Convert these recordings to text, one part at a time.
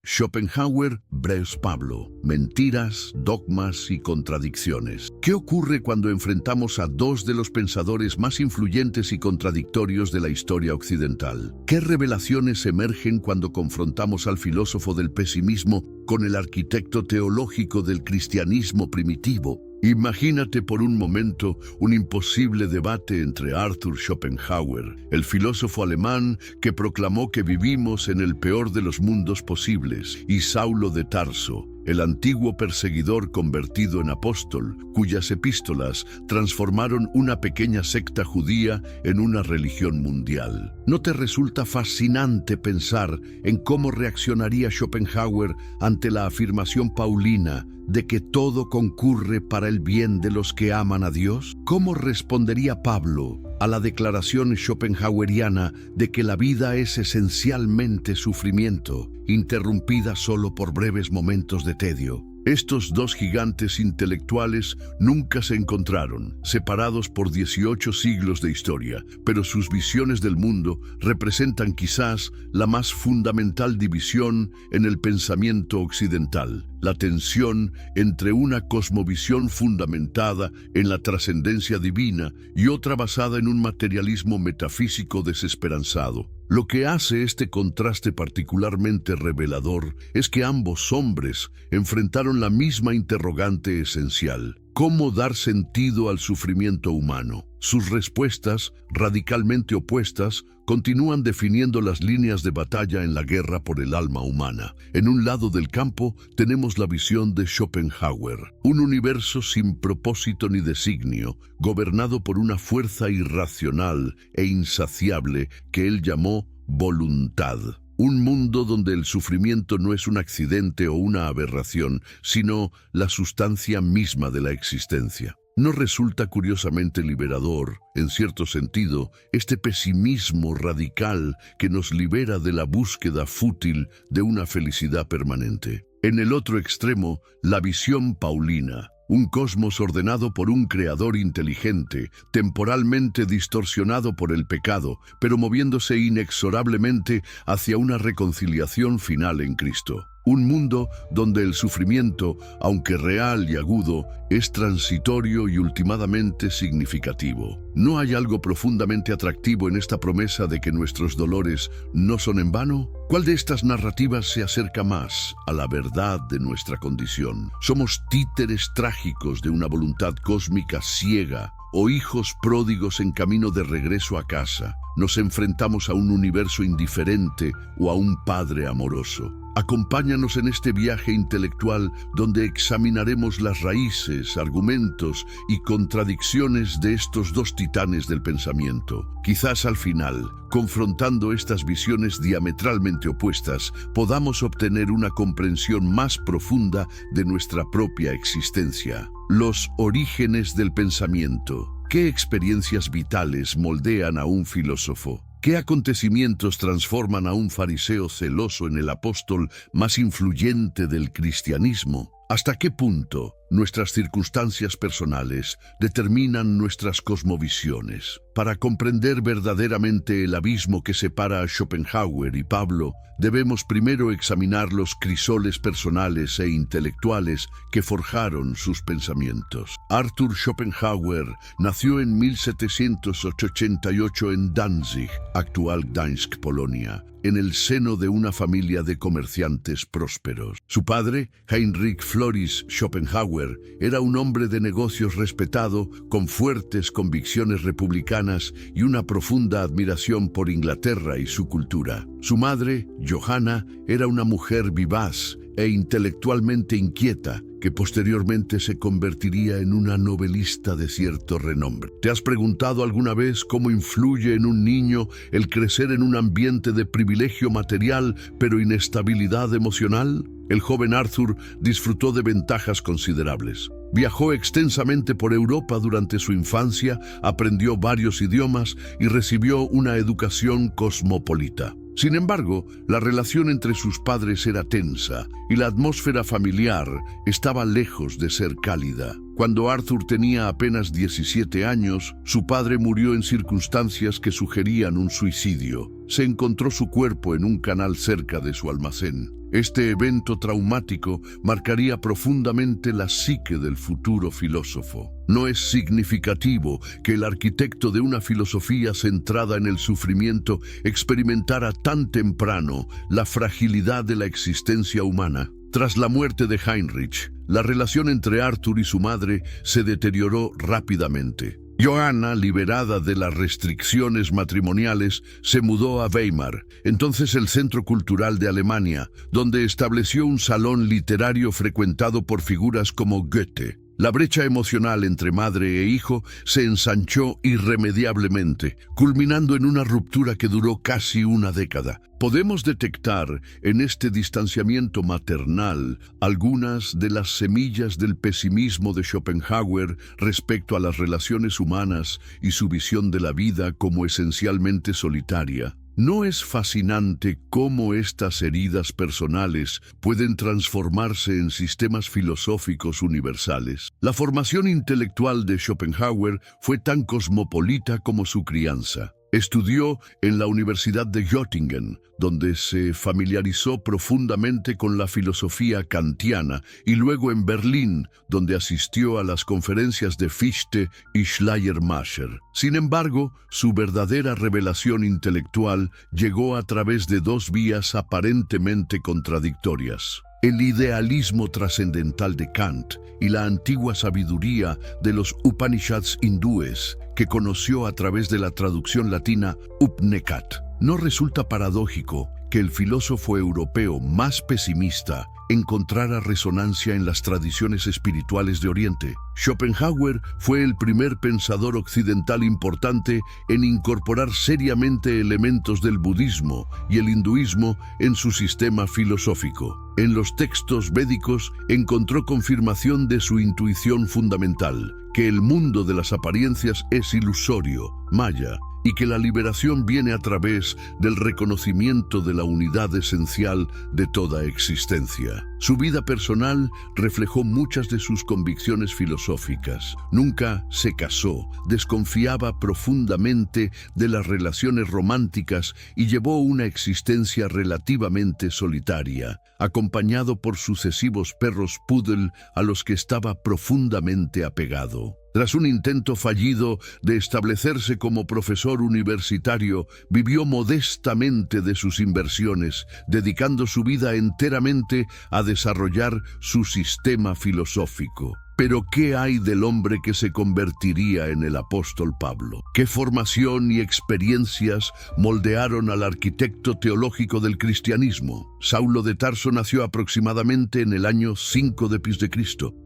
Schopenhauer vs. Pablo. Mentiras, dogmas y contradicciones. ¿Qué ocurre cuando enfrentamos a dos de los pensadores más influyentes y contradictorios de la historia occidental? ¿Qué revelaciones emergen cuando confrontamos al filósofo del pesimismo con el arquitecto teológico del cristianismo primitivo? Imagínate por un momento un imposible debate entre Arthur Schopenhauer, el filósofo alemán que proclamó que vivimos en el peor de los mundos posibles, y Saulo de Tarso, el antiguo perseguidor convertido en apóstol, cuyas epístolas transformaron una pequeña secta judía en una religión mundial. ¿No te resulta fascinante pensar en cómo reaccionaría Schopenhauer ante la afirmación paulina de que todo concurre para el bien de los que aman a Dios? ¿Cómo respondería Pablo a la declaración schopenhaueriana de que la vida es esencialmente sufrimiento, interrumpida solo por breves momentos de tedio? Estos dos gigantes intelectuales nunca se encontraron, separados por 18 siglos de historia, pero sus visiones del mundo representan quizás la más fundamental división en el pensamiento occidental: la tensión entre una cosmovisión fundamentada en la trascendencia divina y otra basada en un materialismo metafísico desesperanzado. Lo que hace este contraste particularmente revelador es que ambos hombres enfrentaron la misma interrogante esencial: ¿cómo dar sentido al sufrimiento humano? Sus respuestas, radicalmente opuestas, continúan definiendo las líneas de batalla en la guerra por el alma humana. En un lado del campo tenemos la visión de Schopenhauer, un universo sin propósito ni designio, gobernado por una fuerza irracional e insaciable que él llamó voluntad. Un mundo donde el sufrimiento no es un accidente o una aberración, sino la sustancia misma de la existencia. ¿No resulta curiosamente liberador, en cierto sentido, este pesimismo radical que nos libera de la búsqueda fútil de una felicidad permanente? En el otro extremo, la visión paulina, un cosmos ordenado por un creador inteligente, temporalmente distorsionado por el pecado, pero moviéndose inexorablemente hacia una reconciliación final en Cristo. Un mundo donde el sufrimiento, aunque real y agudo, es transitorio y últimamente significativo. ¿No hay algo profundamente atractivo en esta promesa de que nuestros dolores no son en vano? ¿Cuál de estas narrativas se acerca más a la verdad de nuestra condición? ¿Somos títeres trágicos de una voluntad cósmica ciega o hijos pródigos en camino de regreso a casa? ¿Nos enfrentamos a un universo indiferente o a un Padre amoroso? Acompáñanos en este viaje intelectual donde examinaremos las raíces, argumentos y contradicciones de estos dos titanes del pensamiento. Quizás al final, confrontando estas visiones diametralmente opuestas, podamos obtener una comprensión más profunda de nuestra propia existencia. Los orígenes del pensamiento. ¿Qué experiencias vitales moldean a un filósofo? ¿Qué acontecimientos transforman a un fariseo celoso en el apóstol más influyente del cristianismo? ¿Hasta qué punto nuestras circunstancias personales determinan nuestras cosmovisiones? Para comprender verdaderamente el abismo que separa a Schopenhauer y Pablo, debemos primero examinar los crisoles personales e intelectuales que forjaron sus pensamientos. Arthur Schopenhauer nació en 1788 en Danzig, actual Gdańsk, Polonia, en el seno de una familia de comerciantes prósperos. Su padre, Heinrich Floris Schopenhauer, era un hombre de negocios respetado, con fuertes convicciones republicanas y una profunda admiración por Inglaterra y su cultura. Su madre, Johanna, era una mujer vivaz e intelectualmente inquieta, que posteriormente se convertiría en una novelista de cierto renombre. ¿Te has preguntado alguna vez cómo influye en un niño el crecer en un ambiente de privilegio material pero inestabilidad emocional? El joven Arthur disfrutó de ventajas considerables. Viajó extensamente por Europa durante su infancia, aprendió varios idiomas y recibió una educación cosmopolita. Sin embargo, la relación entre sus padres era tensa y la atmósfera familiar estaba lejos de ser cálida. Cuando Arthur tenía apenas 17 años, su padre murió en circunstancias que sugerían un suicidio. Se encontró su cuerpo en un canal cerca de su almacén. Este evento traumático marcaría profundamente la psique del futuro filósofo. No es significativo que el arquitecto de una filosofía centrada en el sufrimiento experimentara tan temprano la fragilidad de la existencia humana. Tras la muerte de Heinrich, la relación entre Arthur y su madre se deterioró rápidamente. Johanna, liberada de las restricciones matrimoniales, se mudó a Weimar, entonces el centro cultural de Alemania, donde estableció un salón literario frecuentado por figuras como Goethe. La brecha emocional entre madre e hijo se ensanchó irremediablemente, culminando en una ruptura que duró casi una década. Podemos detectar en este distanciamiento maternal algunas de las semillas del pesimismo de Schopenhauer respecto a las relaciones humanas y su visión de la vida como esencialmente solitaria. ¿No es fascinante cómo estas heridas personales pueden transformarse en sistemas filosóficos universales? La formación intelectual de Schopenhauer fue tan cosmopolita como su crianza. Estudió en la Universidad de Göttingen, donde se familiarizó profundamente con la filosofía kantiana, y luego en Berlín, donde asistió a las conferencias de Fichte y Schleiermacher. Sin embargo, su verdadera revelación intelectual llegó a través de dos vías aparentemente contradictorias: el idealismo trascendental de Kant y la antigua sabiduría de los Upanishads hindúes, que conoció a través de la traducción latina Upnekat. ¿No resulta paradójico que el filósofo europeo más pesimista encontrara resonancia en las tradiciones espirituales de Oriente? Schopenhauer fue el primer pensador occidental importante en incorporar seriamente elementos del budismo y el hinduismo en su sistema filosófico. En los textos védicos encontró confirmación de su intuición fundamental, que el mundo de las apariencias es ilusorio, maya, y que la liberación viene a través del reconocimiento de la unidad esencial de toda existencia. Su vida personal reflejó muchas de sus convicciones filosóficas. Nunca se casó, desconfiaba profundamente de las relaciones románticas y llevó una existencia relativamente solitaria, acompañado por sucesivos perros poodle a los que estaba profundamente apegado. Tras un intento fallido de establecerse como profesor universitario, vivió modestamente de sus inversiones, dedicando su vida enteramente a desarrollar su sistema filosófico. Pero ¿qué hay del hombre que se convertiría en el apóstol Pablo? ¿Qué formación y experiencias moldearon al arquitecto teológico del cristianismo? Saulo de Tarso nació aproximadamente en el año 5 d.C.,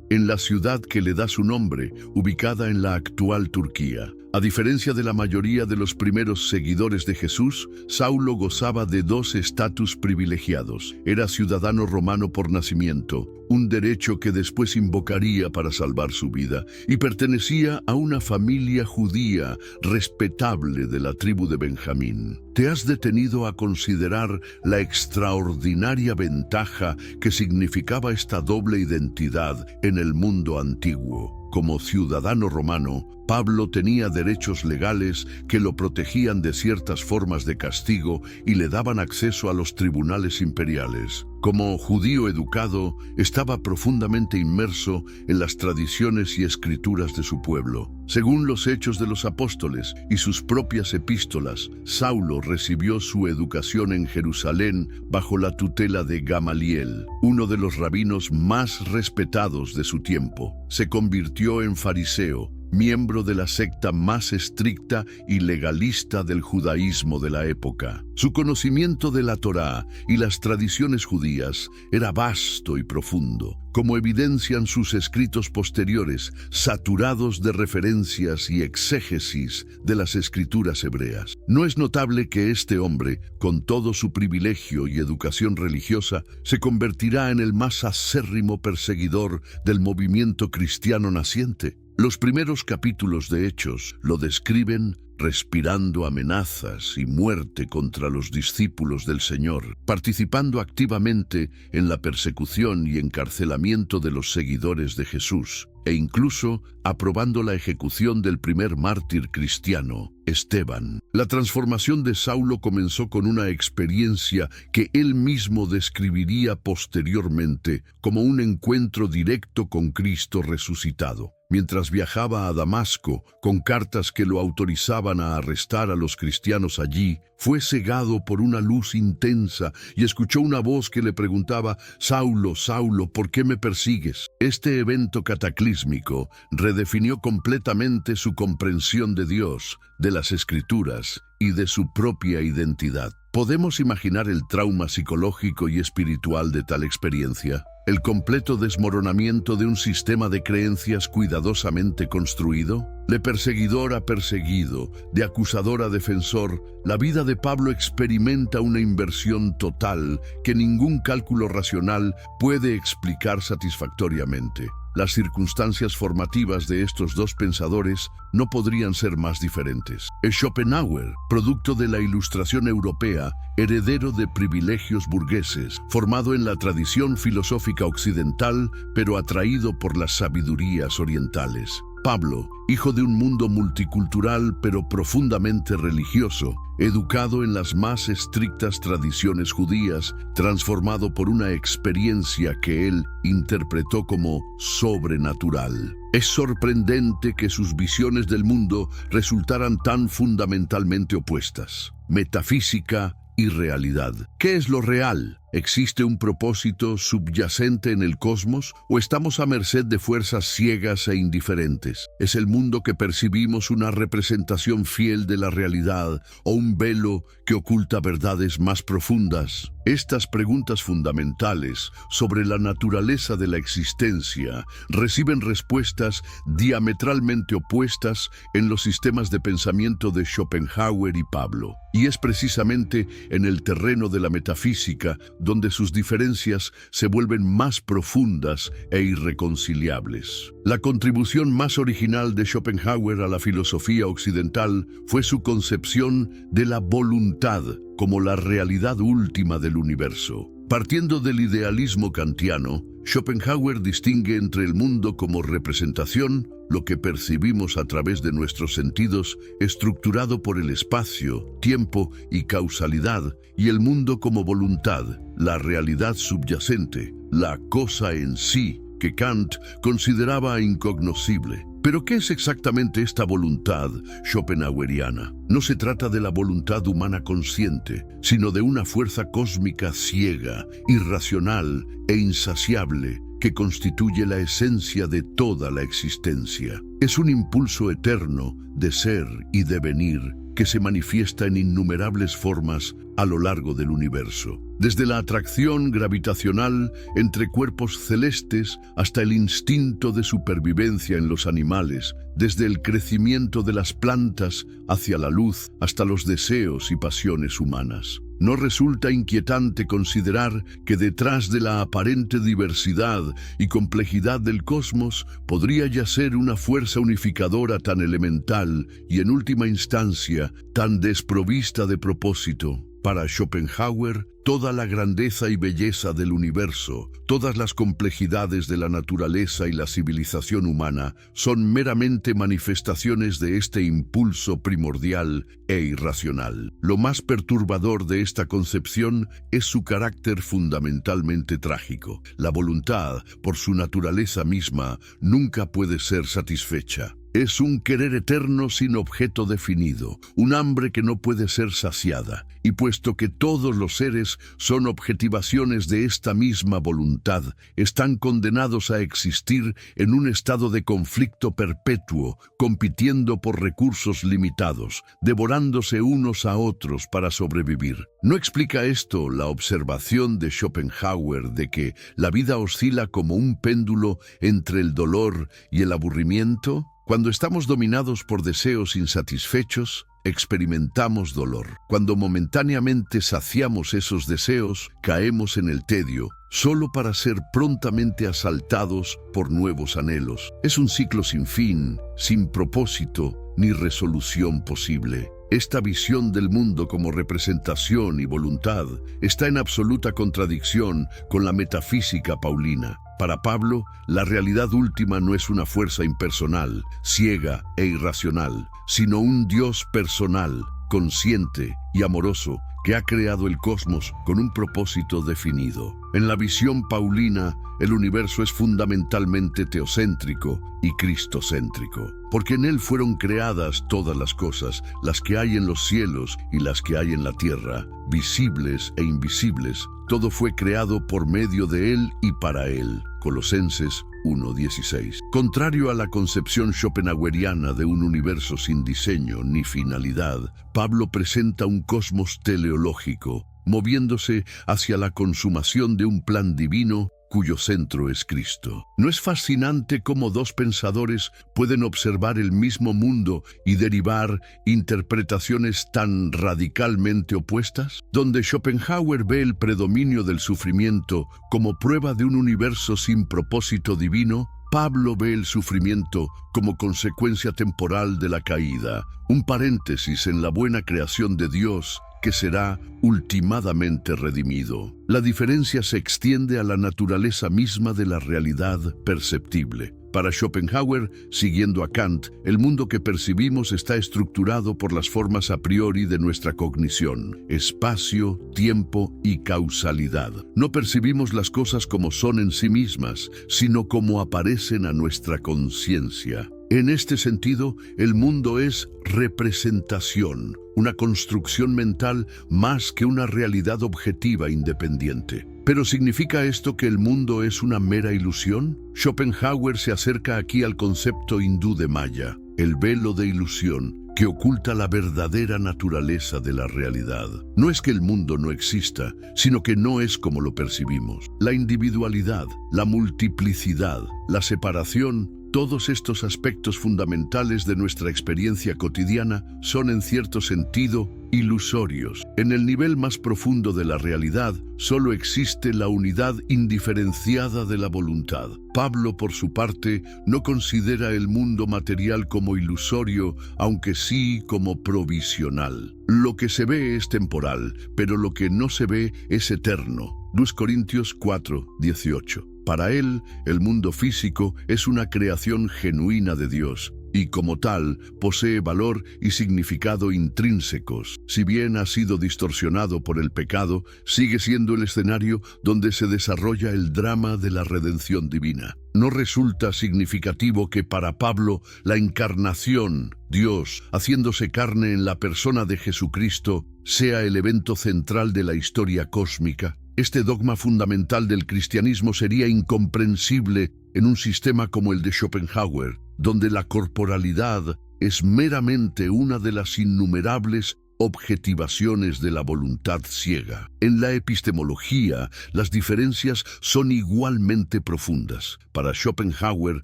en la ciudad que le da su nombre, ubicada en la actual Turquía. A diferencia de la mayoría de los primeros seguidores de Jesús, Saulo gozaba de dos estatus privilegiados. Era ciudadano romano por nacimiento, un derecho que después invocaría para salvar su vida, y pertenecía a una familia judía respetable de la tribu de Benjamín. ¿Te has detenido a considerar la extraordinaria ventaja que significaba esta doble identidad en el mundo antiguo? Como ciudadano romano, Pablo tenía derechos legales que lo protegían de ciertas formas de castigo y le daban acceso a los tribunales imperiales. Como judío educado, estaba profundamente inmerso en las tradiciones y escrituras de su pueblo. Según los Hechos de los Apóstoles y sus propias epístolas, Saulo recibió su educación en Jerusalén bajo la tutela de Gamaliel, uno de los rabinos más respetados de su tiempo. Se convirtió en fariseo, miembro de la secta más estricta y legalista del judaísmo de la época. Su conocimiento de la Torá y las tradiciones judías era vasto y profundo, como evidencian sus escritos posteriores, saturados de referencias y exégesis de las escrituras hebreas. No es notable que este hombre, con todo su privilegio y educación religiosa, se convertirá en el más acérrimo perseguidor del movimiento cristiano naciente. Los primeros capítulos de Hechos lo describen respirando amenazas y muerte contra los discípulos del Señor, participando activamente en la persecución y encarcelamiento de los seguidores de Jesús. e incluso aprobando la ejecución del primer mártir cristiano, Esteban. La transformación de Saulo comenzó con una experiencia que él mismo describiría posteriormente como un encuentro directo con Cristo resucitado. Mientras viajaba a Damasco con cartas que lo autorizaban a arrestar a los cristianos allí, fue cegado por una luz intensa y escuchó una voz que le preguntaba: «Saulo, Saulo, ¿por qué me persigues?». Este evento cataclísmico redefinió completamente su comprensión de Dios, de las Escrituras y de su propia identidad. ¿Podemos imaginar el trauma psicológico y espiritual de tal experiencia? El completo desmoronamiento de un sistema de creencias cuidadosamente construido. De perseguidor a perseguido, de acusador a defensor, la vida de Pablo experimenta una inversión total que ningún cálculo racional puede explicar satisfactoriamente. Las circunstancias formativas de estos dos pensadores no podrían ser más diferentes. Schopenhauer, producto de la Ilustración europea, heredero de privilegios burgueses, formado en la tradición filosófica occidental, pero atraído por las sabidurías orientales. Pablo, hijo de un mundo multicultural pero profundamente religioso, educado en las más estrictas tradiciones judías, transformado por una experiencia que él interpretó como sobrenatural. Es sorprendente que sus visiones del mundo resultaran tan fundamentalmente opuestas. Metafísica y realidad. ¿Qué es lo real? ¿Existe un propósito subyacente en el cosmos o estamos a merced de fuerzas ciegas e indiferentes? ¿Es el mundo que percibimos una representación fiel de la realidad o un velo que oculta verdades más profundas? Estas preguntas fundamentales sobre la naturaleza de la existencia reciben respuestas diametralmente opuestas en los sistemas de pensamiento de Schopenhauer y Pablo. Y es precisamente en el terreno de la metafísica donde sus diferencias se vuelven más profundas e irreconciliables. La contribución más original de Schopenhauer a la filosofía occidental fue su concepción de la voluntad como la realidad última del universo. Partiendo del idealismo kantiano, Schopenhauer distingue entre el mundo como representación, lo que percibimos a través de nuestros sentidos, estructurado por el espacio, tiempo y causalidad, y el mundo como voluntad, la realidad subyacente, la cosa en sí, que Kant consideraba incognoscible. ¿Pero qué es exactamente esta voluntad schopenhaueriana? No se trata de la voluntad humana consciente, sino de una fuerza cósmica ciega, irracional e insaciable que constituye la esencia de toda la existencia. Es un impulso eterno de ser y devenir que se manifiesta en innumerables formas a lo largo del universo. Desde la atracción gravitacional entre cuerpos celestes hasta el instinto de supervivencia en los animales, desde el crecimiento de las plantas hacia la luz hasta los deseos y pasiones humanas. ¿No resulta inquietante considerar que detrás de la aparente diversidad y complejidad del cosmos podría yacer una fuerza unificadora tan elemental y en última instancia tan desprovista de propósito? Para Schopenhauer, toda la grandeza y belleza del universo, todas las complejidades de la naturaleza y la civilización humana son meramente manifestaciones de este impulso primordial e irracional. Lo más perturbador de esta concepción es su carácter fundamentalmente trágico. La voluntad, por su naturaleza misma, nunca puede ser satisfecha. Es un querer eterno sin objeto definido, un hambre que no puede ser saciada, y puesto que todos los seres son objetivaciones de esta misma voluntad, están condenados a existir en un estado de conflicto perpetuo, compitiendo por recursos limitados, devorándose unos a otros para sobrevivir. ¿No explica esto la observación de Schopenhauer de que la vida oscila como un péndulo entre el dolor y el aburrimiento? Cuando estamos dominados por deseos insatisfechos, experimentamos dolor. Cuando momentáneamente saciamos esos deseos, caemos en el tedio, solo para ser prontamente asaltados por nuevos anhelos. Es un ciclo sin fin, sin propósito ni resolución posible. Esta visión del mundo como representación y voluntad está en absoluta contradicción con la metafísica paulina. Para Pablo, la realidad última no es una fuerza impersonal, ciega e irracional, sino un Dios personal, consciente y amoroso, que ha creado el cosmos con un propósito definido. En la visión paulina, el universo es fundamentalmente teocéntrico y cristocéntrico, porque en él fueron creadas todas las cosas, las que hay en los cielos y las que hay en la tierra, visibles e invisibles. Todo fue creado por medio de él y para él. Colosenses 1:16. Contrario a la concepción schopenhaueriana de un universo sin diseño ni finalidad, Pablo presenta un cosmos teleológico, moviéndose hacia la consumación de un plan divino cuyo centro es Cristo. ¿No es fascinante cómo dos pensadores pueden observar el mismo mundo y derivar interpretaciones tan radicalmente opuestas? Donde Schopenhauer ve el predominio del sufrimiento como prueba de un universo sin propósito divino, Pablo ve el sufrimiento como consecuencia temporal de la caída, un paréntesis en la buena creación de Dios que será ultimadamente redimido. La diferencia se extiende a la naturaleza misma de la realidad perceptible. Para Schopenhauer, siguiendo a Kant, el mundo que percibimos está estructurado por las formas a priori de nuestra cognición: espacio, tiempo y causalidad. No percibimos las cosas como son en sí mismas, sino como aparecen a nuestra conciencia. En este sentido, el mundo es representación, una construcción mental más que una realidad objetiva independiente. ¿Pero significa esto que el mundo es una mera ilusión? Schopenhauer se acerca aquí al concepto hindú de Maya, el velo de ilusión que oculta la verdadera naturaleza de la realidad. No es que el mundo no exista, sino que no es como lo percibimos. La individualidad, la multiplicidad, la separación, todos estos aspectos fundamentales de nuestra experiencia cotidiana son en cierto sentido ilusorios. En el nivel más profundo de la realidad, solo existe la unidad indiferenciada de la voluntad. Pablo, por su parte, no considera el mundo material como ilusorio, aunque sí como provisional. Lo que se ve es temporal, pero lo que no se ve es eterno. 2 Corintios 4:18. Para él, el mundo físico es una creación genuina de Dios, y como tal, posee valor y significado intrínsecos. Si bien ha sido distorsionado por el pecado, sigue siendo el escenario donde se desarrolla el drama de la redención divina. No resulta significativo que para Pablo la encarnación, Dios, haciéndose carne en la persona de Jesucristo, sea el evento central de la historia cósmica. Este dogma fundamental del cristianismo sería incomprensible en un sistema como el de Schopenhauer, donde la corporalidad es meramente una de las innumerables objetivaciones de la voluntad ciega. En la epistemología, las diferencias son igualmente profundas. Para Schopenhauer,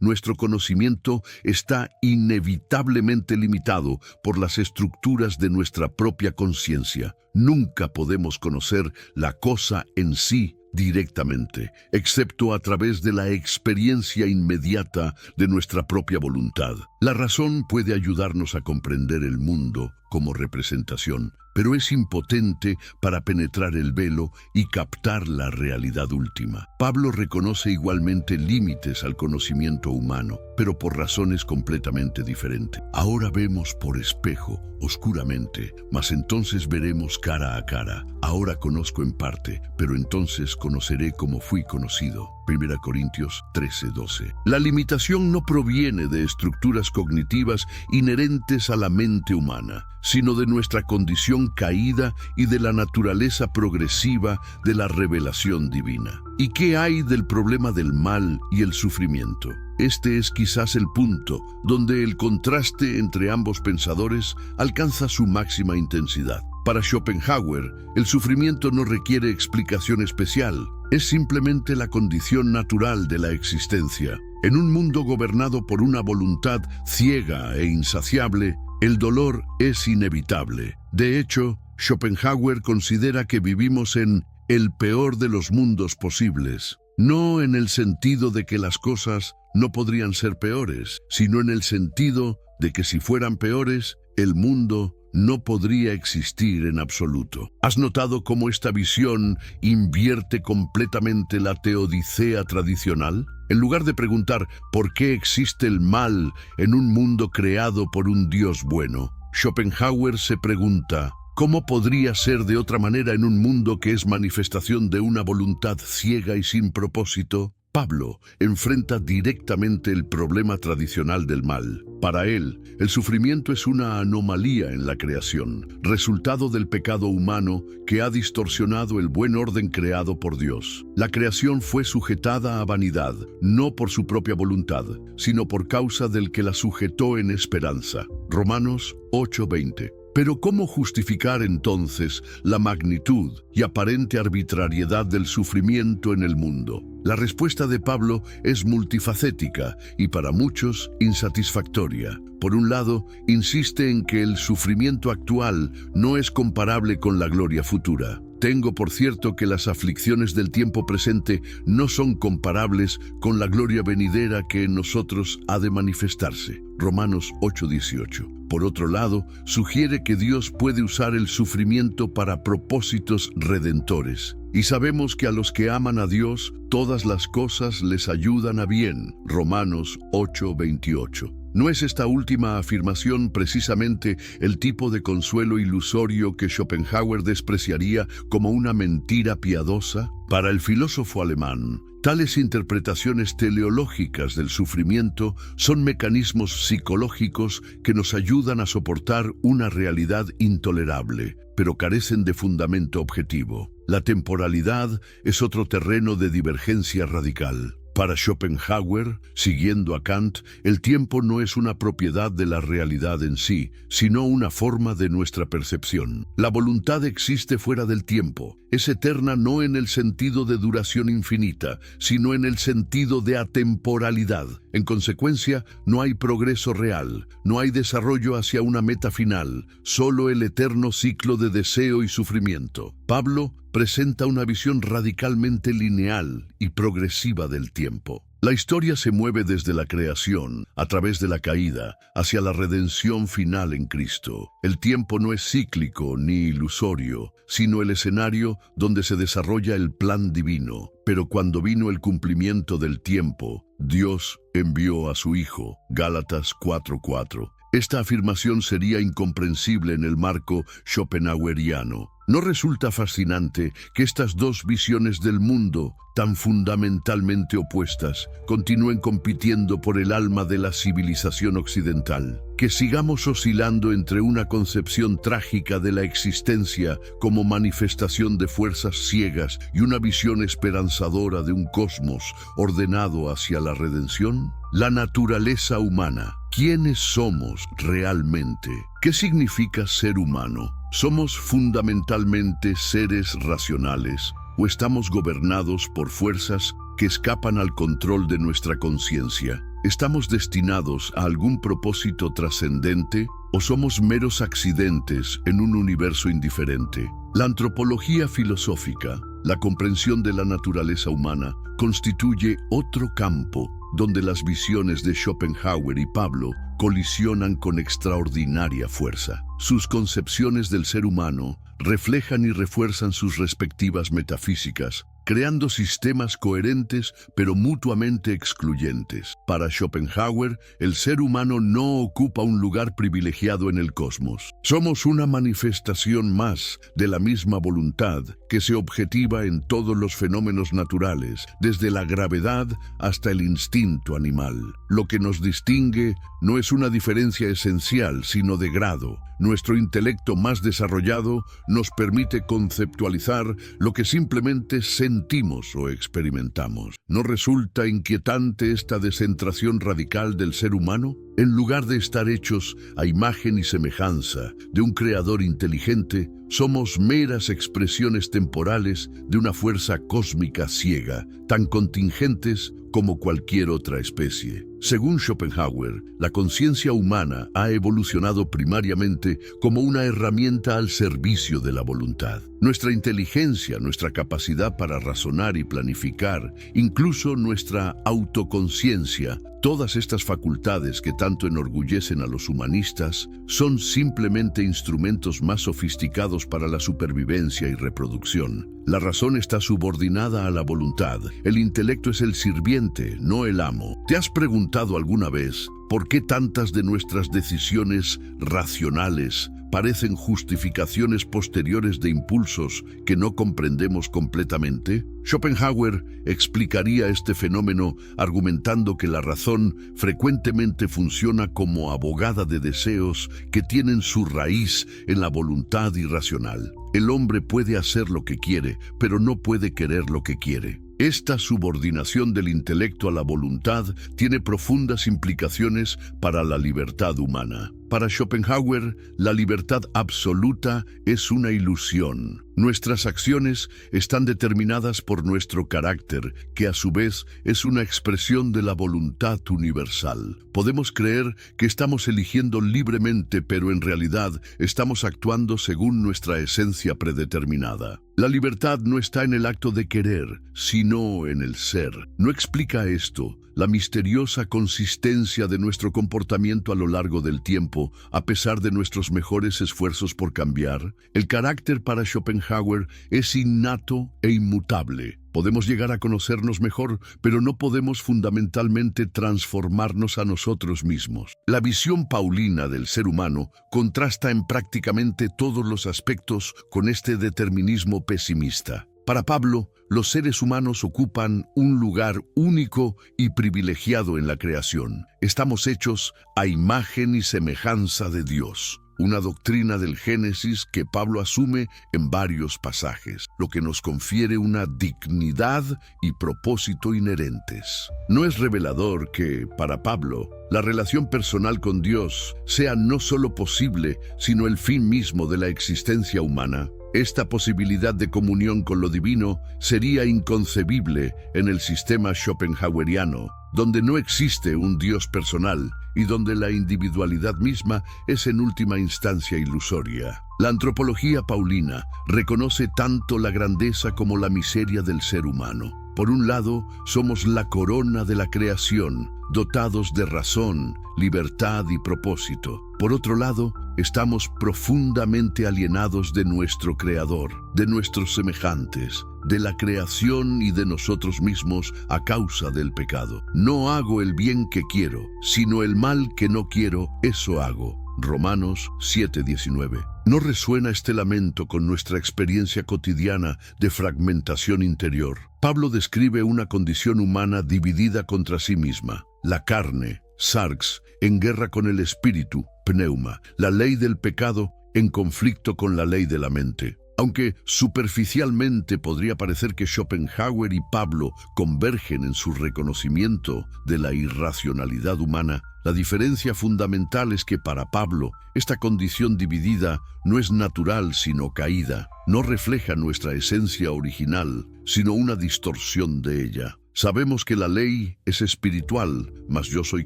nuestro conocimiento está inevitablemente limitado por las estructuras de nuestra propia conciencia. Nunca podemos conocer la cosa en sí directamente, excepto a través de la experiencia inmediata de nuestra propia voluntad. La razón puede ayudarnos a comprender el mundo como representación, pero es impotente para penetrar el velo y captar la realidad última. Pablo reconoce igualmente límites al conocimiento humano, pero por razones completamente diferentes. Ahora vemos por espejo, oscuramente, mas entonces veremos cara a cara. Ahora conozco en parte, pero entonces conoceré como fui conocido. 1 Corintios 13:12. La limitación no proviene de estructuras cognitivas inherentes a la mente humana, sino de nuestra condición caída y de la naturaleza progresiva de la revelación divina. ¿Y qué hay del problema del mal y el sufrimiento? Este es quizás el punto donde el contraste entre ambos pensadores alcanza su máxima intensidad. Para Schopenhauer, el sufrimiento no requiere explicación especial, es simplemente la condición natural de la existencia. En un mundo gobernado por una voluntad ciega e insaciable, el dolor es inevitable. De hecho, Schopenhauer considera que vivimos en el peor de los mundos posibles, no en el sentido de que las cosas no podrían ser peores, sino en el sentido de que si fueran peores, el mundo no podría existir en absoluto. ¿Has notado cómo esta visión invierte completamente la teodicea tradicional? En lugar de preguntar ¿por qué existe el mal en un mundo creado por un Dios bueno?, Schopenhauer se pregunta ¿cómo podría ser de otra manera en un mundo que es manifestación de una voluntad ciega y sin propósito? Pablo enfrenta directamente el problema tradicional del mal. Para él, el sufrimiento es una anomalía en la creación, resultado del pecado humano que ha distorsionado el buen orden creado por Dios. La creación fue sujetada a vanidad, no por su propia voluntad, sino por causa del que la sujetó en esperanza. Romanos 8:20. Pero ¿cómo justificar entonces la magnitud y aparente arbitrariedad del sufrimiento en el mundo? La respuesta de Pablo es multifacética y para muchos insatisfactoria. Por un lado, insiste en que el sufrimiento actual no es comparable con la gloria futura. Tengo por cierto que las aflicciones del tiempo presente no son comparables con la gloria venidera que en nosotros ha de manifestarse. Romanos 8:18. Por otro lado, sugiere que Dios puede usar el sufrimiento para propósitos redentores. Y sabemos que a los que aman a Dios, todas las cosas les ayudan a bien. Romanos 8:28. ¿No es esta última afirmación precisamente el tipo de consuelo ilusorio que Schopenhauer despreciaría como una mentira piadosa? Para el filósofo alemán, tales interpretaciones teleológicas del sufrimiento son mecanismos psicológicos que nos ayudan a soportar una realidad intolerable, pero carecen de fundamento objetivo. La temporalidad es otro terreno de divergencia radical. Para Schopenhauer, siguiendo a Kant, el tiempo no es una propiedad de la realidad en sí, sino una forma de nuestra percepción. La voluntad existe fuera del tiempo. Es eterna no en el sentido de duración infinita, sino en el sentido de atemporalidad. En consecuencia, no hay progreso real, no hay desarrollo hacia una meta final, solo el eterno ciclo de deseo y sufrimiento. Pablo presenta una visión radicalmente lineal y progresiva del tiempo. La historia se mueve desde la creación, a través de la caída, hacia la redención final en Cristo. El tiempo no es cíclico ni ilusorio, sino el escenario donde se desarrolla el plan divino. Pero cuando vino el cumplimiento del tiempo, Dios envió a su Hijo. Gálatas 4:4. Esta afirmación sería incomprensible en el marco schopenhaueriano. ¿No resulta fascinante que estas dos visiones del mundo, tan fundamentalmente opuestas, continúen compitiendo por el alma de la civilización occidental? Que sigamos oscilando entre una concepción trágica de la existencia como manifestación de fuerzas ciegas y una visión esperanzadora de un cosmos ordenado hacia la redención. La naturaleza humana. ¿Quiénes somos realmente? ¿Qué significa ser humano? ¿Somos fundamentalmente seres racionales o estamos gobernados por fuerzas que escapan al control de nuestra conciencia? ¿Estamos destinados a algún propósito trascendente o somos meros accidentes en un universo indiferente? La antropología filosófica, la comprensión de la naturaleza humana, constituye otro campo donde las visiones de Schopenhauer y Pablo colisionan con extraordinaria fuerza. Sus concepciones del ser humano reflejan y refuerzan sus respectivas metafísicas, creando sistemas coherentes pero mutuamente excluyentes. Para Schopenhauer, el ser humano no ocupa un lugar privilegiado en el cosmos. Somos una manifestación más de la misma voluntad que se objetiva en todos los fenómenos naturales, desde la gravedad hasta el instinto animal. Lo que nos distingue no es una diferencia esencial, sino de grado. Nuestro intelecto más desarrollado nos permite conceptualizar lo que simplemente sentimos o experimentamos. ¿No resulta inquietante esta descentración radical del ser humano? En lugar de estar hechos a imagen y semejanza de un creador inteligente, somos meras expresiones temporales de una fuerza cósmica ciega, tan contingentes como cualquier otra especie. Según Schopenhauer, la conciencia humana ha evolucionado primariamente como una herramienta al servicio de la voluntad. Nuestra inteligencia, nuestra capacidad para razonar y planificar, incluso nuestra autoconciencia, todas estas facultades que tanto enorgullecen a los humanistas, son simplemente instrumentos más sofisticados para la supervivencia y reproducción. La razón está subordinada a la voluntad. El intelecto es el sirviente, no el amo. ¿Te has preguntado alguna vez por qué tantas de nuestras decisiones racionales parecen justificaciones posteriores de impulsos que no comprendemos completamente? Schopenhauer explicaría este fenómeno argumentando que la razón frecuentemente funciona como abogada de deseos que tienen su raíz en la voluntad irracional. El hombre puede hacer lo que quiere, pero no puede querer lo que quiere. Esta subordinación del intelecto a la voluntad tiene profundas implicaciones para la libertad humana. Para Schopenhauer, la libertad absoluta es una ilusión. Nuestras acciones están determinadas por nuestro carácter, que a su vez es una expresión de la voluntad universal. Podemos creer que estamos eligiendo libremente, pero en realidad estamos actuando según nuestra esencia predeterminada. La libertad no está en el acto de querer, sino en el ser. ¿No explica esto la misteriosa consistencia de nuestro comportamiento a lo largo del tiempo, a pesar de nuestros mejores esfuerzos por cambiar? El carácter para Schopenhauer es innato e inmutable. Podemos llegar a conocernos mejor, pero no podemos fundamentalmente transformarnos a nosotros mismos. La visión paulina del ser humano contrasta en prácticamente todos los aspectos con este determinismo pesimista. Para Pablo, los seres humanos ocupan un lugar único y privilegiado en la creación. Estamos hechos a imagen y semejanza de Dios. Una doctrina del Génesis que Pablo asume en varios pasajes, lo que nos confiere una dignidad y propósito inherentes. No es revelador que, para Pablo, la relación personal con Dios sea no solo posible, sino el fin mismo de la existencia humana. Esta posibilidad de comunión con lo divino sería inconcebible en el sistema schopenhaueriano, donde no existe un Dios personal y donde la individualidad misma es en última instancia ilusoria. La antropología paulina reconoce tanto la grandeza como la miseria del ser humano. Por un lado, somos la corona de la creación, dotados de razón, libertad y propósito. Por otro lado, estamos profundamente alienados de nuestro Creador, de nuestros semejantes, de la creación y de nosotros mismos a causa del pecado. No hago el bien que quiero, sino el mal que no quiero, eso hago. Romanos 7:19. ¿No resuena este lamento con nuestra experiencia cotidiana de fragmentación interior? Pablo describe una condición humana dividida contra sí misma. La carne, sarx, en guerra con el espíritu, pneuma. La ley del pecado en conflicto con la ley de la mente. Aunque superficialmente podría parecer que Schopenhauer y Pablo convergen en su reconocimiento de la irracionalidad humana, la diferencia fundamental es que para Pablo, esta condición dividida no es natural sino caída, no refleja nuestra esencia original, sino una distorsión de ella. Sabemos que la ley es espiritual, mas yo soy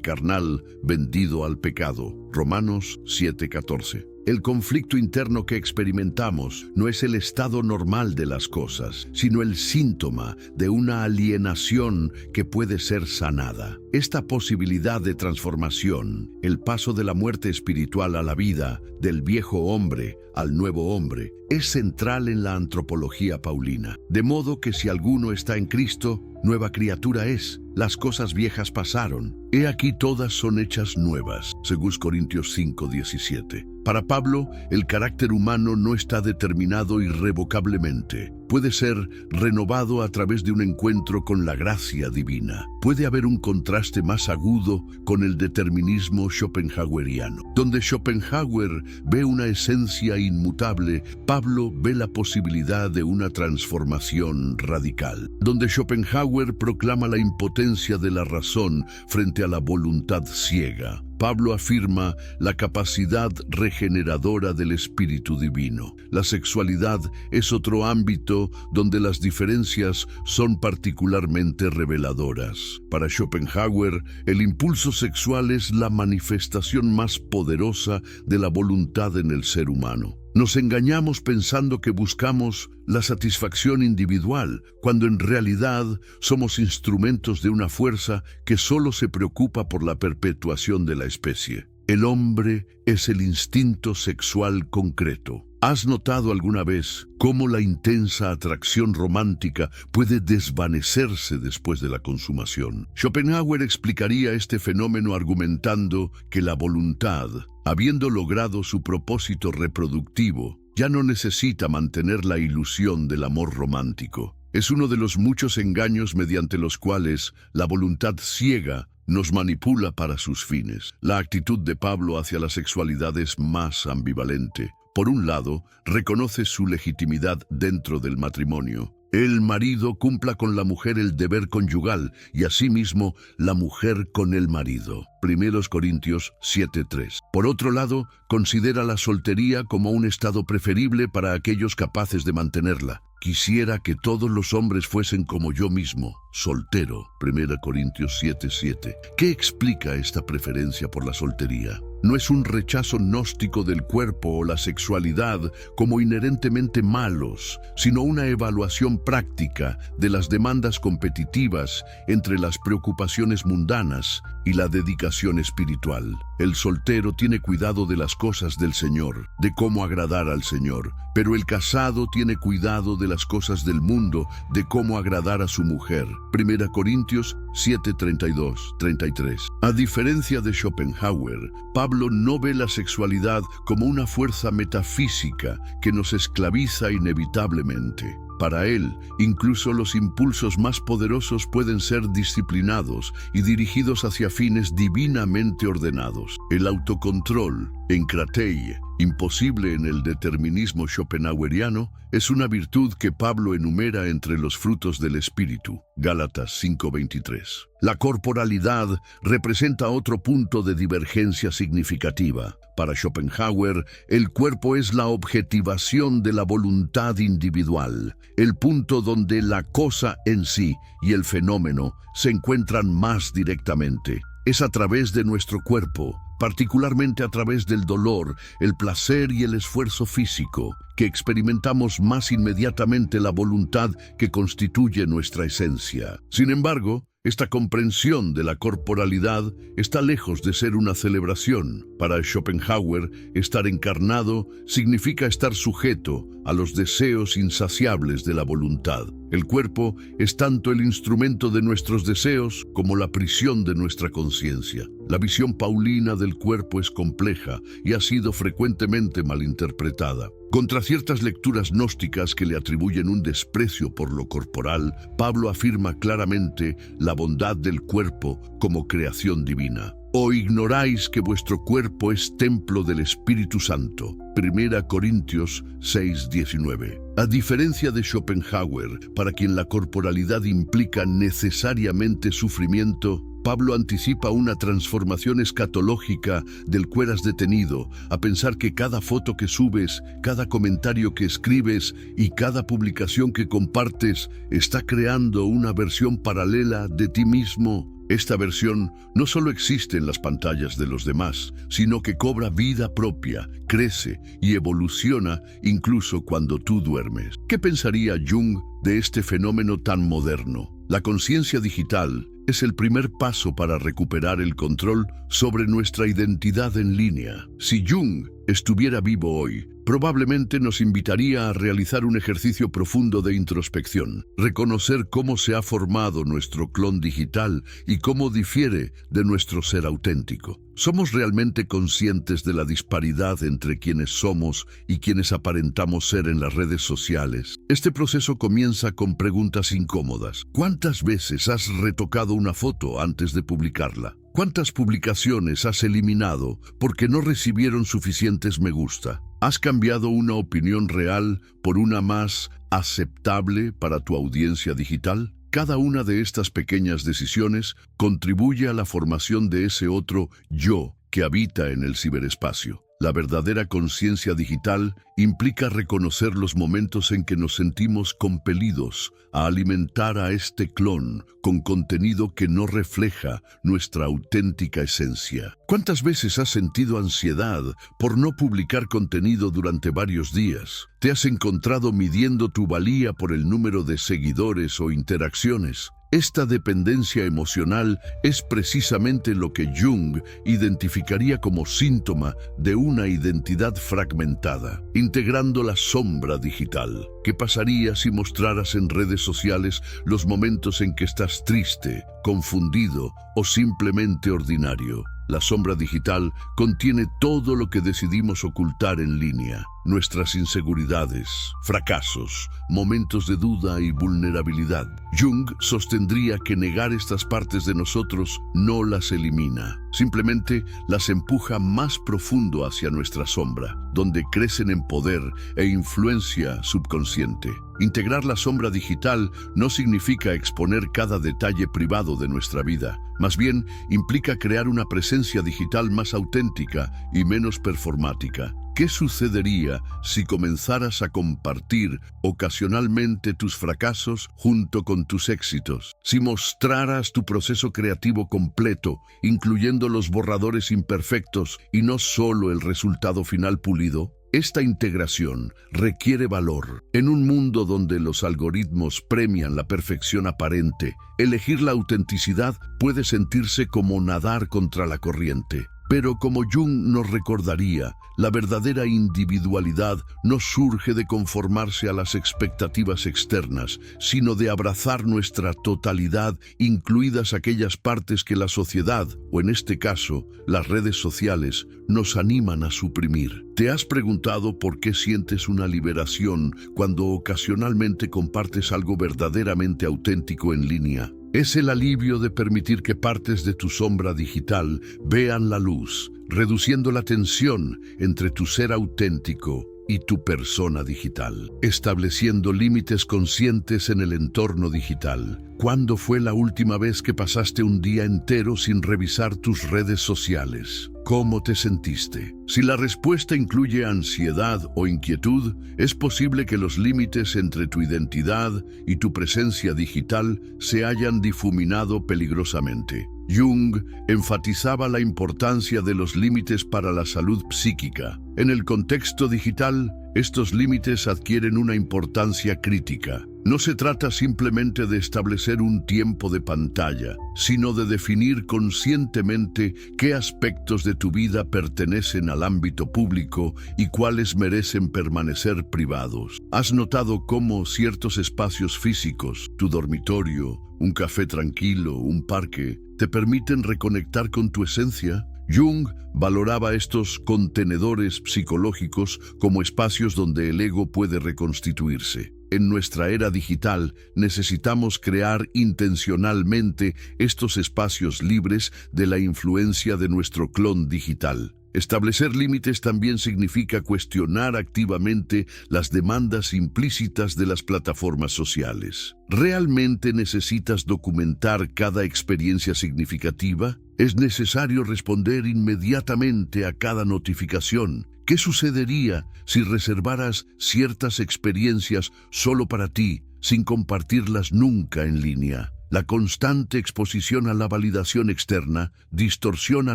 carnal, vendido al pecado. Romanos 7:14. El conflicto interno que experimentamos no es el estado normal de las cosas, sino el síntoma de una alienación que puede ser sanada. Esta posibilidad de transformación, el paso de la muerte espiritual a la vida, del viejo hombre al nuevo hombre, es central en la antropología paulina. De modo que si alguno está en Cristo, nueva criatura es. Las cosas viejas pasaron. He aquí todas son hechas nuevas. Según Corintios 5:17. Para Pablo, el carácter humano no está determinado irrevocablemente. Puede ser renovado a través de un encuentro con la gracia divina. Puede haber un contraste más agudo con el determinismo schopenhaueriano. Donde Schopenhauer ve una esencia inmutable, Pablo ve la posibilidad de una transformación radical. Donde Schopenhauer proclama la impotencia de la razón frente a la voluntad ciega, Pablo afirma la capacidad regeneradora del Espíritu Divino. La sexualidad es otro ámbito donde las diferencias son particularmente reveladoras. Para Schopenhauer, el impulso sexual es la manifestación más poderosa de la voluntad en el ser humano. Nos engañamos pensando que buscamos la satisfacción individual, cuando en realidad somos instrumentos de una fuerza que solo se preocupa por la perpetuación de la especie. El hombre es el instinto sexual concreto. ¿Has notado alguna vez cómo la intensa atracción romántica puede desvanecerse después de la consumación? Schopenhauer explicaría este fenómeno argumentando que la voluntad, habiendo logrado su propósito reproductivo, ya no necesita mantener la ilusión del amor romántico. Es uno de los muchos engaños mediante los cuales la voluntad ciega nos manipula para sus fines. La actitud de Pablo hacia la sexualidad es más ambivalente. Por un lado, reconoce su legitimidad dentro del matrimonio. El marido cumpla con la mujer el deber conyugal y asimismo la mujer con el marido. 1 Corintios 7:3. Por otro lado, considera la soltería como un estado preferible para aquellos capaces de mantenerla. Quisiera que todos los hombres fuesen como yo mismo, soltero. 1 Corintios 7:7. ¿Qué explica esta preferencia por la soltería? No es un rechazo gnóstico del cuerpo o la sexualidad como inherentemente malos, sino una evaluación práctica de las demandas competitivas entre las preocupaciones mundanas y la dedicación espiritual. El soltero tiene cuidado de las cosas del Señor, de cómo agradar al Señor, pero el casado tiene cuidado de las cosas del mundo, de cómo agradar a su mujer. 1 Corintios 7:32-33. A diferencia de Schopenhauer, Pablo no ve la sexualidad como una fuerza metafísica que nos esclaviza inevitablemente. Para él, incluso los impulsos más poderosos pueden ser disciplinados y dirigidos hacia fines divinamente ordenados. El autocontrol, enkratei, imposible en el determinismo schopenhaueriano, es una virtud que Pablo enumera entre los frutos del Espíritu. Gálatas 5:23. La corporalidad representa otro punto de divergencia significativa. Para Schopenhauer, el cuerpo es la objetivación de la voluntad individual, el punto donde la cosa en sí y el fenómeno se encuentran más directamente. Es a través de nuestro cuerpo, particularmente a través del dolor, el placer y el esfuerzo físico, que experimentamos más inmediatamente la voluntad que constituye nuestra esencia. Sin embargo, esta comprensión de la corporalidad está lejos de ser una celebración. Para Schopenhauer, estar encarnado significa estar sujeto a los deseos insaciables de la voluntad. El cuerpo es tanto el instrumento de nuestros deseos como la prisión de nuestra conciencia. La visión paulina del cuerpo es compleja y ha sido frecuentemente malinterpretada. Contra ciertas lecturas gnósticas que le atribuyen un desprecio por lo corporal, Pablo afirma claramente la bondad del cuerpo como creación divina. ¿O ignoráis que vuestro cuerpo es templo del Espíritu Santo? 1 Corintios 6:19. A diferencia de Schopenhauer, para quien la corporalidad implica necesariamente sufrimiento, Pablo anticipa una transformación escatológica del cueras detenido, a pensar que cada foto que subes, cada comentario que escribes y cada publicación que compartes está creando una versión paralela de ti mismo. Esta versión no solo existe en las pantallas de los demás, sino que cobra vida propia, crece y evoluciona incluso cuando tú duermes. ¿Qué pensaría Jung de este fenómeno tan moderno? La conciencia digital es el primer paso para recuperar el control sobre nuestra identidad en línea. Si Jung estuviera vivo hoy, probablemente nos invitaría a realizar un ejercicio profundo de introspección, reconocer cómo se ha formado nuestro clon digital y cómo difiere de nuestro ser auténtico. ¿Somos realmente conscientes de la disparidad entre quienes somos y quienes aparentamos ser en las redes sociales? Este proceso comienza con preguntas incómodas. ¿Cuántas veces has retocado una foto antes de publicarla? ¿Cuántas publicaciones has eliminado porque no recibieron suficientes me gusta? ¿Has cambiado una opinión real por una más aceptable para tu audiencia digital? Cada una de estas pequeñas decisiones contribuye a la formación de ese otro yo que habita en el ciberespacio. La verdadera conciencia digital implica reconocer los momentos en que nos sentimos compelidos a alimentar a este clon con contenido que no refleja nuestra auténtica esencia. ¿Cuántas veces has sentido ansiedad por no publicar contenido durante varios días? ¿Te has encontrado midiendo tu valía por el número de seguidores o interacciones? Esta dependencia emocional es precisamente lo que Jung identificaría como síntoma de una identidad fragmentada, integrando la sombra digital. ¿Qué pasaría si mostraras en redes sociales los momentos en que estás triste, confundido o simplemente ordinario? La sombra digital contiene todo lo que decidimos ocultar en línea: nuestras inseguridades, fracasos, momentos de duda y vulnerabilidad. Jung sostendría que negar estas partes de nosotros no las elimina, simplemente las empuja más profundo hacia nuestra sombra, donde crecen en poder e influencia subconsciente. Integrar la sombra digital no significa exponer cada detalle privado de nuestra vida, más bien implica crear una presencia digital más auténtica y menos performática. ¿Qué sucedería si comenzaras a compartir ocasionalmente tus fracasos junto con tus éxitos? Si mostraras tu proceso creativo completo, incluyendo los borradores imperfectos y no solo el resultado final pulido. Esta integración requiere valor. En un mundo donde los algoritmos premian la perfección aparente, elegir la autenticidad puede sentirse como nadar contra la corriente. Pero como Jung nos recordaría, la verdadera individualidad no surge de conformarse a las expectativas externas, sino de abrazar nuestra totalidad, incluidas aquellas partes que la sociedad, o en este caso, las redes sociales, nos animan a suprimir. ¿Te has preguntado por qué sientes una liberación cuando ocasionalmente compartes algo verdaderamente auténtico en línea? Es el alivio de permitir que partes de tu sombra digital vean la luz, reduciendo la tensión entre tu ser auténtico y tu persona digital, estableciendo límites conscientes en el entorno digital. ¿Cuándo fue la última vez que pasaste un día entero sin revisar tus redes sociales? ¿Cómo te sentiste? Si la respuesta incluye ansiedad o inquietud, es posible que los límites entre tu identidad y tu presencia digital se hayan difuminado peligrosamente. Jung enfatizaba la importancia de los límites para la salud psíquica. En el contexto digital, estos límites adquieren una importancia crítica. No se trata simplemente de establecer un tiempo de pantalla, sino de definir conscientemente qué aspectos de tu vida pertenecen al ámbito público y cuáles merecen permanecer privados. ¿Has notado cómo ciertos espacios físicos, tu dormitorio, un café tranquilo, un parque, te permiten reconectar con tu esencia? Jung valoraba estos contenedores psicológicos como espacios donde el ego puede reconstituirse. En nuestra era digital necesitamos crear intencionalmente estos espacios libres de la influencia de nuestro clon digital. Establecer límites también significa cuestionar activamente las demandas implícitas de las plataformas sociales. ¿Realmente necesitas documentar cada experiencia significativa? ¿Es necesario responder inmediatamente a cada notificación? ¿Qué sucedería si reservaras ciertas experiencias solo para ti, sin compartirlas nunca en línea? La constante exposición a la validación externa distorsiona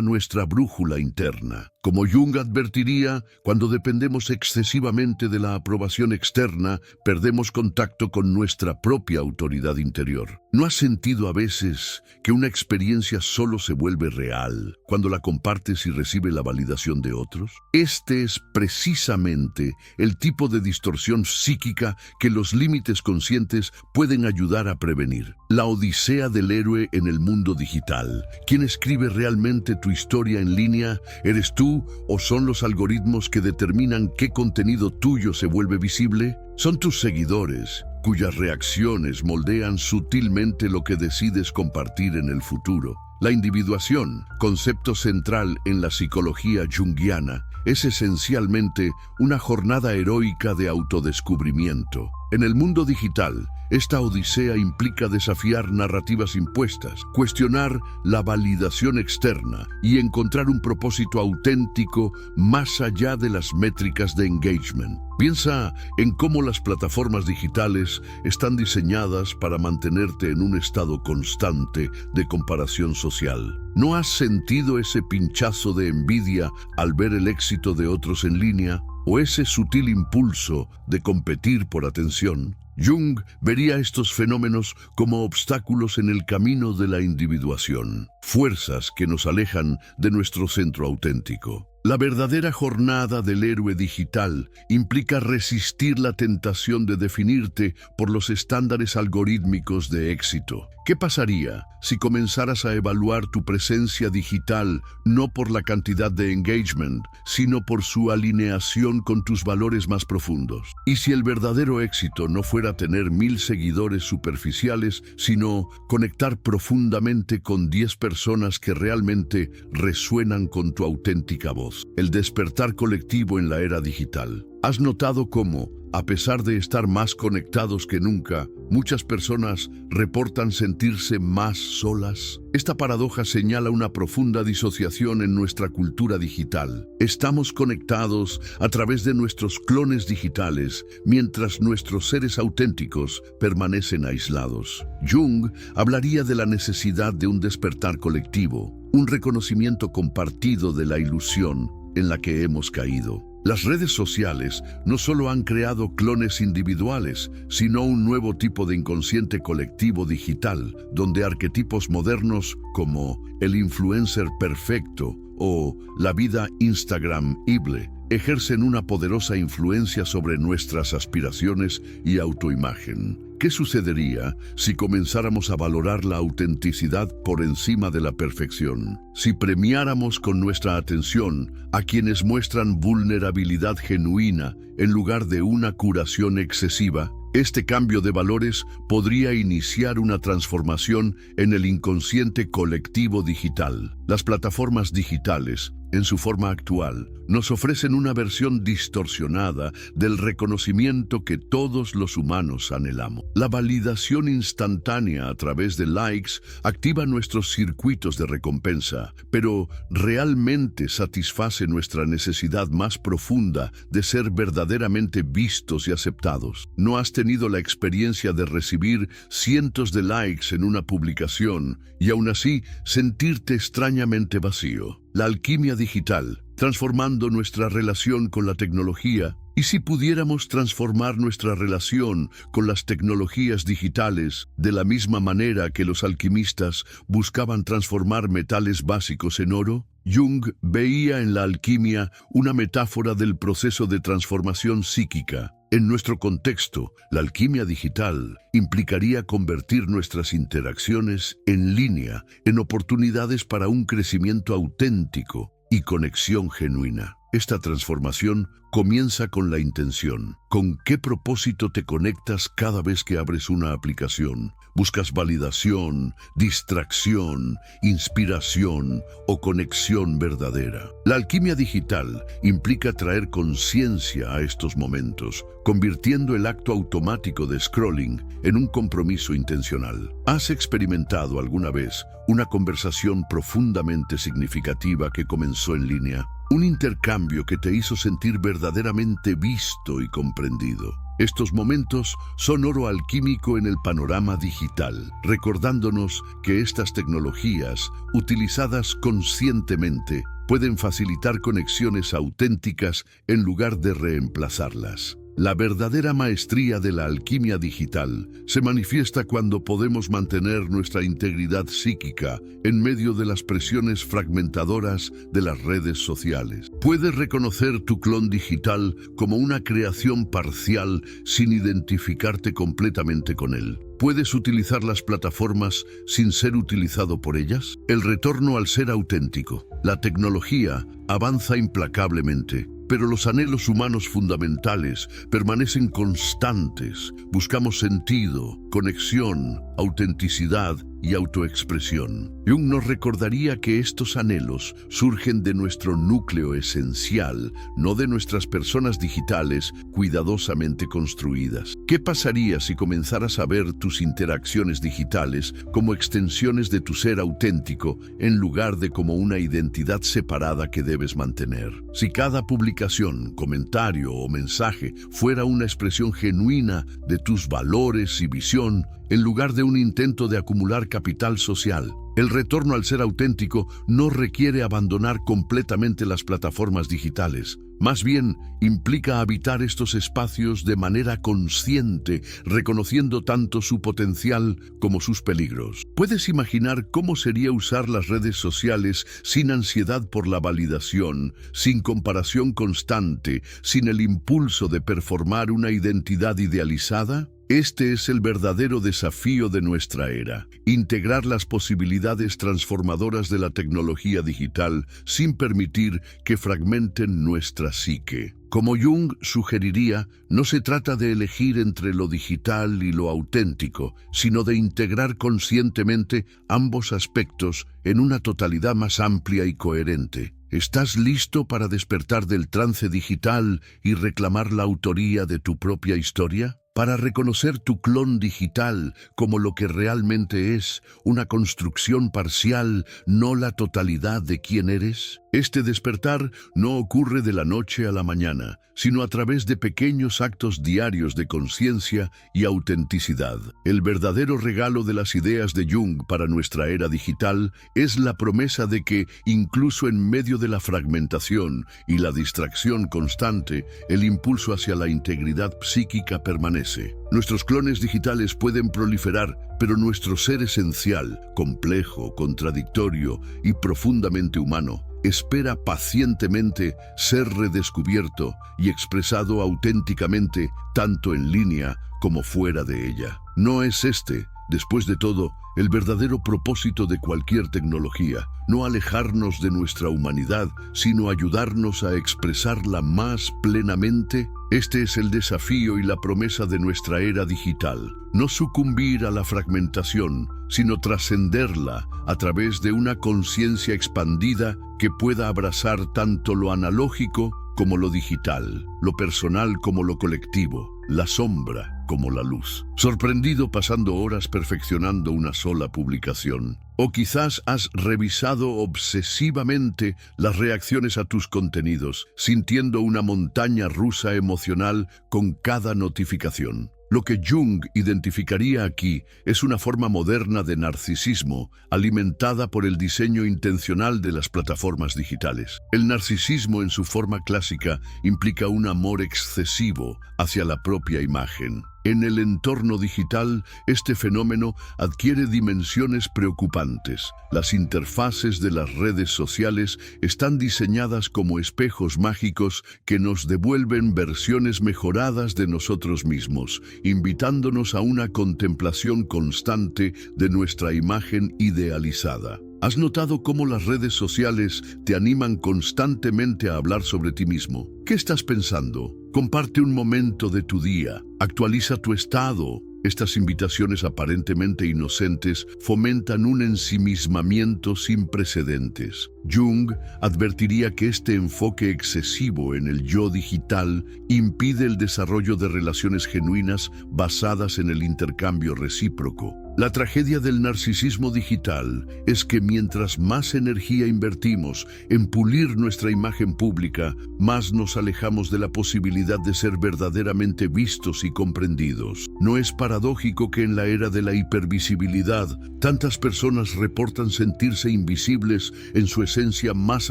nuestra brújula interna. Como Jung advertiría, cuando dependemos excesivamente de la aprobación externa, perdemos contacto con nuestra propia autoridad interior. ¿No has sentido a veces que una experiencia solo se vuelve real cuando la compartes y recibe la validación de otros? Este es precisamente el tipo de distorsión psíquica que los límites conscientes pueden ayudar a prevenir. La odisea del héroe en el mundo digital. ¿Quién escribe realmente tu historia en línea? ¿Eres tú o son los algoritmos que determinan qué contenido tuyo se vuelve visible? ¿Son tus seguidores, cuyas reacciones moldean sutilmente lo que decides compartir en el futuro? La individuación, concepto central en la psicología junguiana, es esencialmente una jornada heroica de autodescubrimiento. En el mundo digital, esta odisea implica desafiar narrativas impuestas, cuestionar la validación externa y encontrar un propósito auténtico más allá de las métricas de engagement. Piensa en cómo las plataformas digitales están diseñadas para mantenerte en un estado constante de comparación social. ¿No has sentido ese pinchazo de envidia al ver el éxito de otros en línea o ese sutil impulso de competir por atención? Jung vería estos fenómenos como obstáculos en el camino de la individuación, fuerzas que nos alejan de nuestro centro auténtico. La verdadera jornada del héroe digital implica resistir la tentación de definirte por los estándares algorítmicos de éxito. ¿Qué pasaría si comenzaras a evaluar tu presencia digital no por la cantidad de engagement, sino por su alineación con tus valores más profundos? Y si el verdadero éxito no fuera tener 1000 seguidores superficiales, sino conectar profundamente con 10 personas que realmente resuenan con tu auténtica voz. El despertar colectivo en la era digital. ¿Has notado cómo, a pesar de estar más conectados que nunca, muchas personas reportan sentirse más solas? Esta paradoja señala una profunda disociación en nuestra cultura digital. Estamos conectados a través de nuestros clones digitales, mientras nuestros seres auténticos permanecen aislados. Jung hablaría de la necesidad de un despertar colectivo, un reconocimiento compartido de la ilusión en la que hemos caído. Las redes sociales no solo han creado clones individuales, sino un nuevo tipo de inconsciente colectivo digital, donde arquetipos modernos como el influencer perfecto o la vida Instagram-ible ejercen una poderosa influencia sobre nuestras aspiraciones y autoimagen. ¿Qué sucedería si comenzáramos a valorar la autenticidad por encima de la perfección? Si premiáramos con nuestra atención a quienes muestran vulnerabilidad genuina en lugar de una curación excesiva, este cambio de valores podría iniciar una transformación en el inconsciente colectivo digital. Las plataformas digitales, en su forma actual, nos ofrecen una versión distorsionada del reconocimiento que todos los humanos anhelamos. La validación instantánea a través de likes activa nuestros circuitos de recompensa, pero ¿realmente satisface nuestra necesidad más profunda de ser verdaderamente vistos y aceptados? ¿No has tenido la experiencia de recibir cientos de likes en una publicación y aún así sentirte extrañamente vacío? La alquimia digital, transformando nuestra relación con la tecnología. ¿Y si pudiéramos transformar nuestra relación con las tecnologías digitales de la misma manera que los alquimistas buscaban transformar metales básicos en oro? Jung veía en la alquimia una metáfora del proceso de transformación psíquica. En nuestro contexto, la alquimia digital implicaría convertir nuestras interacciones en línea en oportunidades para un crecimiento auténtico y conexión genuina. Esta transformación comienza con la intención. ¿Con qué propósito te conectas cada vez que abres una aplicación? ¿Buscas validación, distracción, inspiración o conexión verdadera? La alquimia digital implica traer conciencia a estos momentos, convirtiendo el acto automático de scrolling en un compromiso intencional. ¿Has experimentado alguna vez una conversación profundamente significativa que comenzó en línea? Un intercambio que te hizo sentir verdaderamente visto y comprendido. Estos momentos son oro alquímico en el panorama digital, recordándonos que estas tecnologías, utilizadas conscientemente, pueden facilitar conexiones auténticas en lugar de reemplazarlas. La verdadera maestría de la alquimia digital se manifiesta cuando podemos mantener nuestra integridad psíquica en medio de las presiones fragmentadoras de las redes sociales. Puedes reconocer tu clon digital como una creación parcial sin identificarte completamente con él. ¿Puedes utilizar las plataformas sin ser utilizado por ellas? El retorno al ser auténtico. La tecnología avanza implacablemente, pero los anhelos humanos fundamentales permanecen constantes. Buscamos sentido, conexión, autenticidad y autoexpresión. Jung nos recordaría que estos anhelos surgen de nuestro núcleo esencial, no de nuestras personas digitales cuidadosamente construidas. ¿Qué pasaría si comenzaras a ver tus interacciones digitales como extensiones de tu ser auténtico en lugar de como una identidad separada que debes mantener? Si cada publicación, comentario o mensaje fuera una expresión genuina de tus valores y visión, en lugar de un intento de acumular capital social. El retorno al ser auténtico no requiere abandonar completamente las plataformas digitales. Más bien, implica habitar estos espacios de manera consciente, reconociendo tanto su potencial como sus peligros. ¿Puedes imaginar cómo sería usar las redes sociales sin ansiedad por la validación, sin comparación constante, sin el impulso de performar una identidad idealizada? Este es el verdadero desafío de nuestra era, integrar las posibilidades transformadoras de la tecnología digital sin permitir que fragmenten nuestra psique. Como Jung sugeriría, no se trata de elegir entre lo digital y lo auténtico, sino de integrar conscientemente ambos aspectos en una totalidad más amplia y coherente. ¿Estás listo para despertar del trance digital y reclamar la autoría de tu propia historia? Para reconocer tu clon digital como lo que realmente es, una construcción parcial, no la totalidad de quién eres. Este despertar no ocurre de la noche a la mañana, sino a través de pequeños actos diarios de conciencia y autenticidad. El verdadero regalo de las ideas de Jung para nuestra era digital es la promesa de que, incluso en medio de la fragmentación y la distracción constante, el impulso hacia la integridad psíquica permanece. Nuestros clones digitales pueden proliferar, pero nuestro ser esencial, complejo, contradictorio y profundamente humano, espera pacientemente ser redescubierto y expresado auténticamente, tanto en línea como fuera de ella. No es este, después de todo, el verdadero propósito de cualquier tecnología, no alejarnos de nuestra humanidad, sino ayudarnos a expresarla más plenamente. Este es el desafío y la promesa de nuestra era digital. No sucumbir a la fragmentación, sino trascenderla a través de una conciencia expandida que pueda abrazar tanto lo analógico como lo digital, lo personal como lo colectivo, la sombra como la luz. Sorprendido pasando horas perfeccionando una sola publicación. O quizás has revisado obsesivamente las reacciones a tus contenidos, sintiendo una montaña rusa emocional con cada notificación. Lo que Jung identificaría aquí es una forma moderna de narcisismo alimentada por el diseño intencional de las plataformas digitales. El narcisismo en su forma clásica implica un amor excesivo hacia la propia imagen. En el entorno digital, este fenómeno adquiere dimensiones preocupantes. Las interfaces de las redes sociales están diseñadas como espejos mágicos que nos devuelven versiones mejoradas de nosotros mismos, invitándonos a una contemplación constante de nuestra imagen idealizada. ¿Has notado cómo las redes sociales te animan constantemente a hablar sobre ti mismo? ¿Qué estás pensando? Comparte un momento de tu día. Actualiza tu estado. Estas invitaciones aparentemente inocentes fomentan un ensimismamiento sin precedentes. Jung advertiría que este enfoque excesivo en el yo digital impide el desarrollo de relaciones genuinas basadas en el intercambio recíproco. La tragedia del narcisismo digital es que mientras más energía invertimos en pulir nuestra imagen pública, más nos alejamos de la posibilidad de ser verdaderamente vistos y comprendidos. ¿No es paradójico que en la era de la hipervisibilidad, tantas personas reportan sentirse invisibles en su esencia más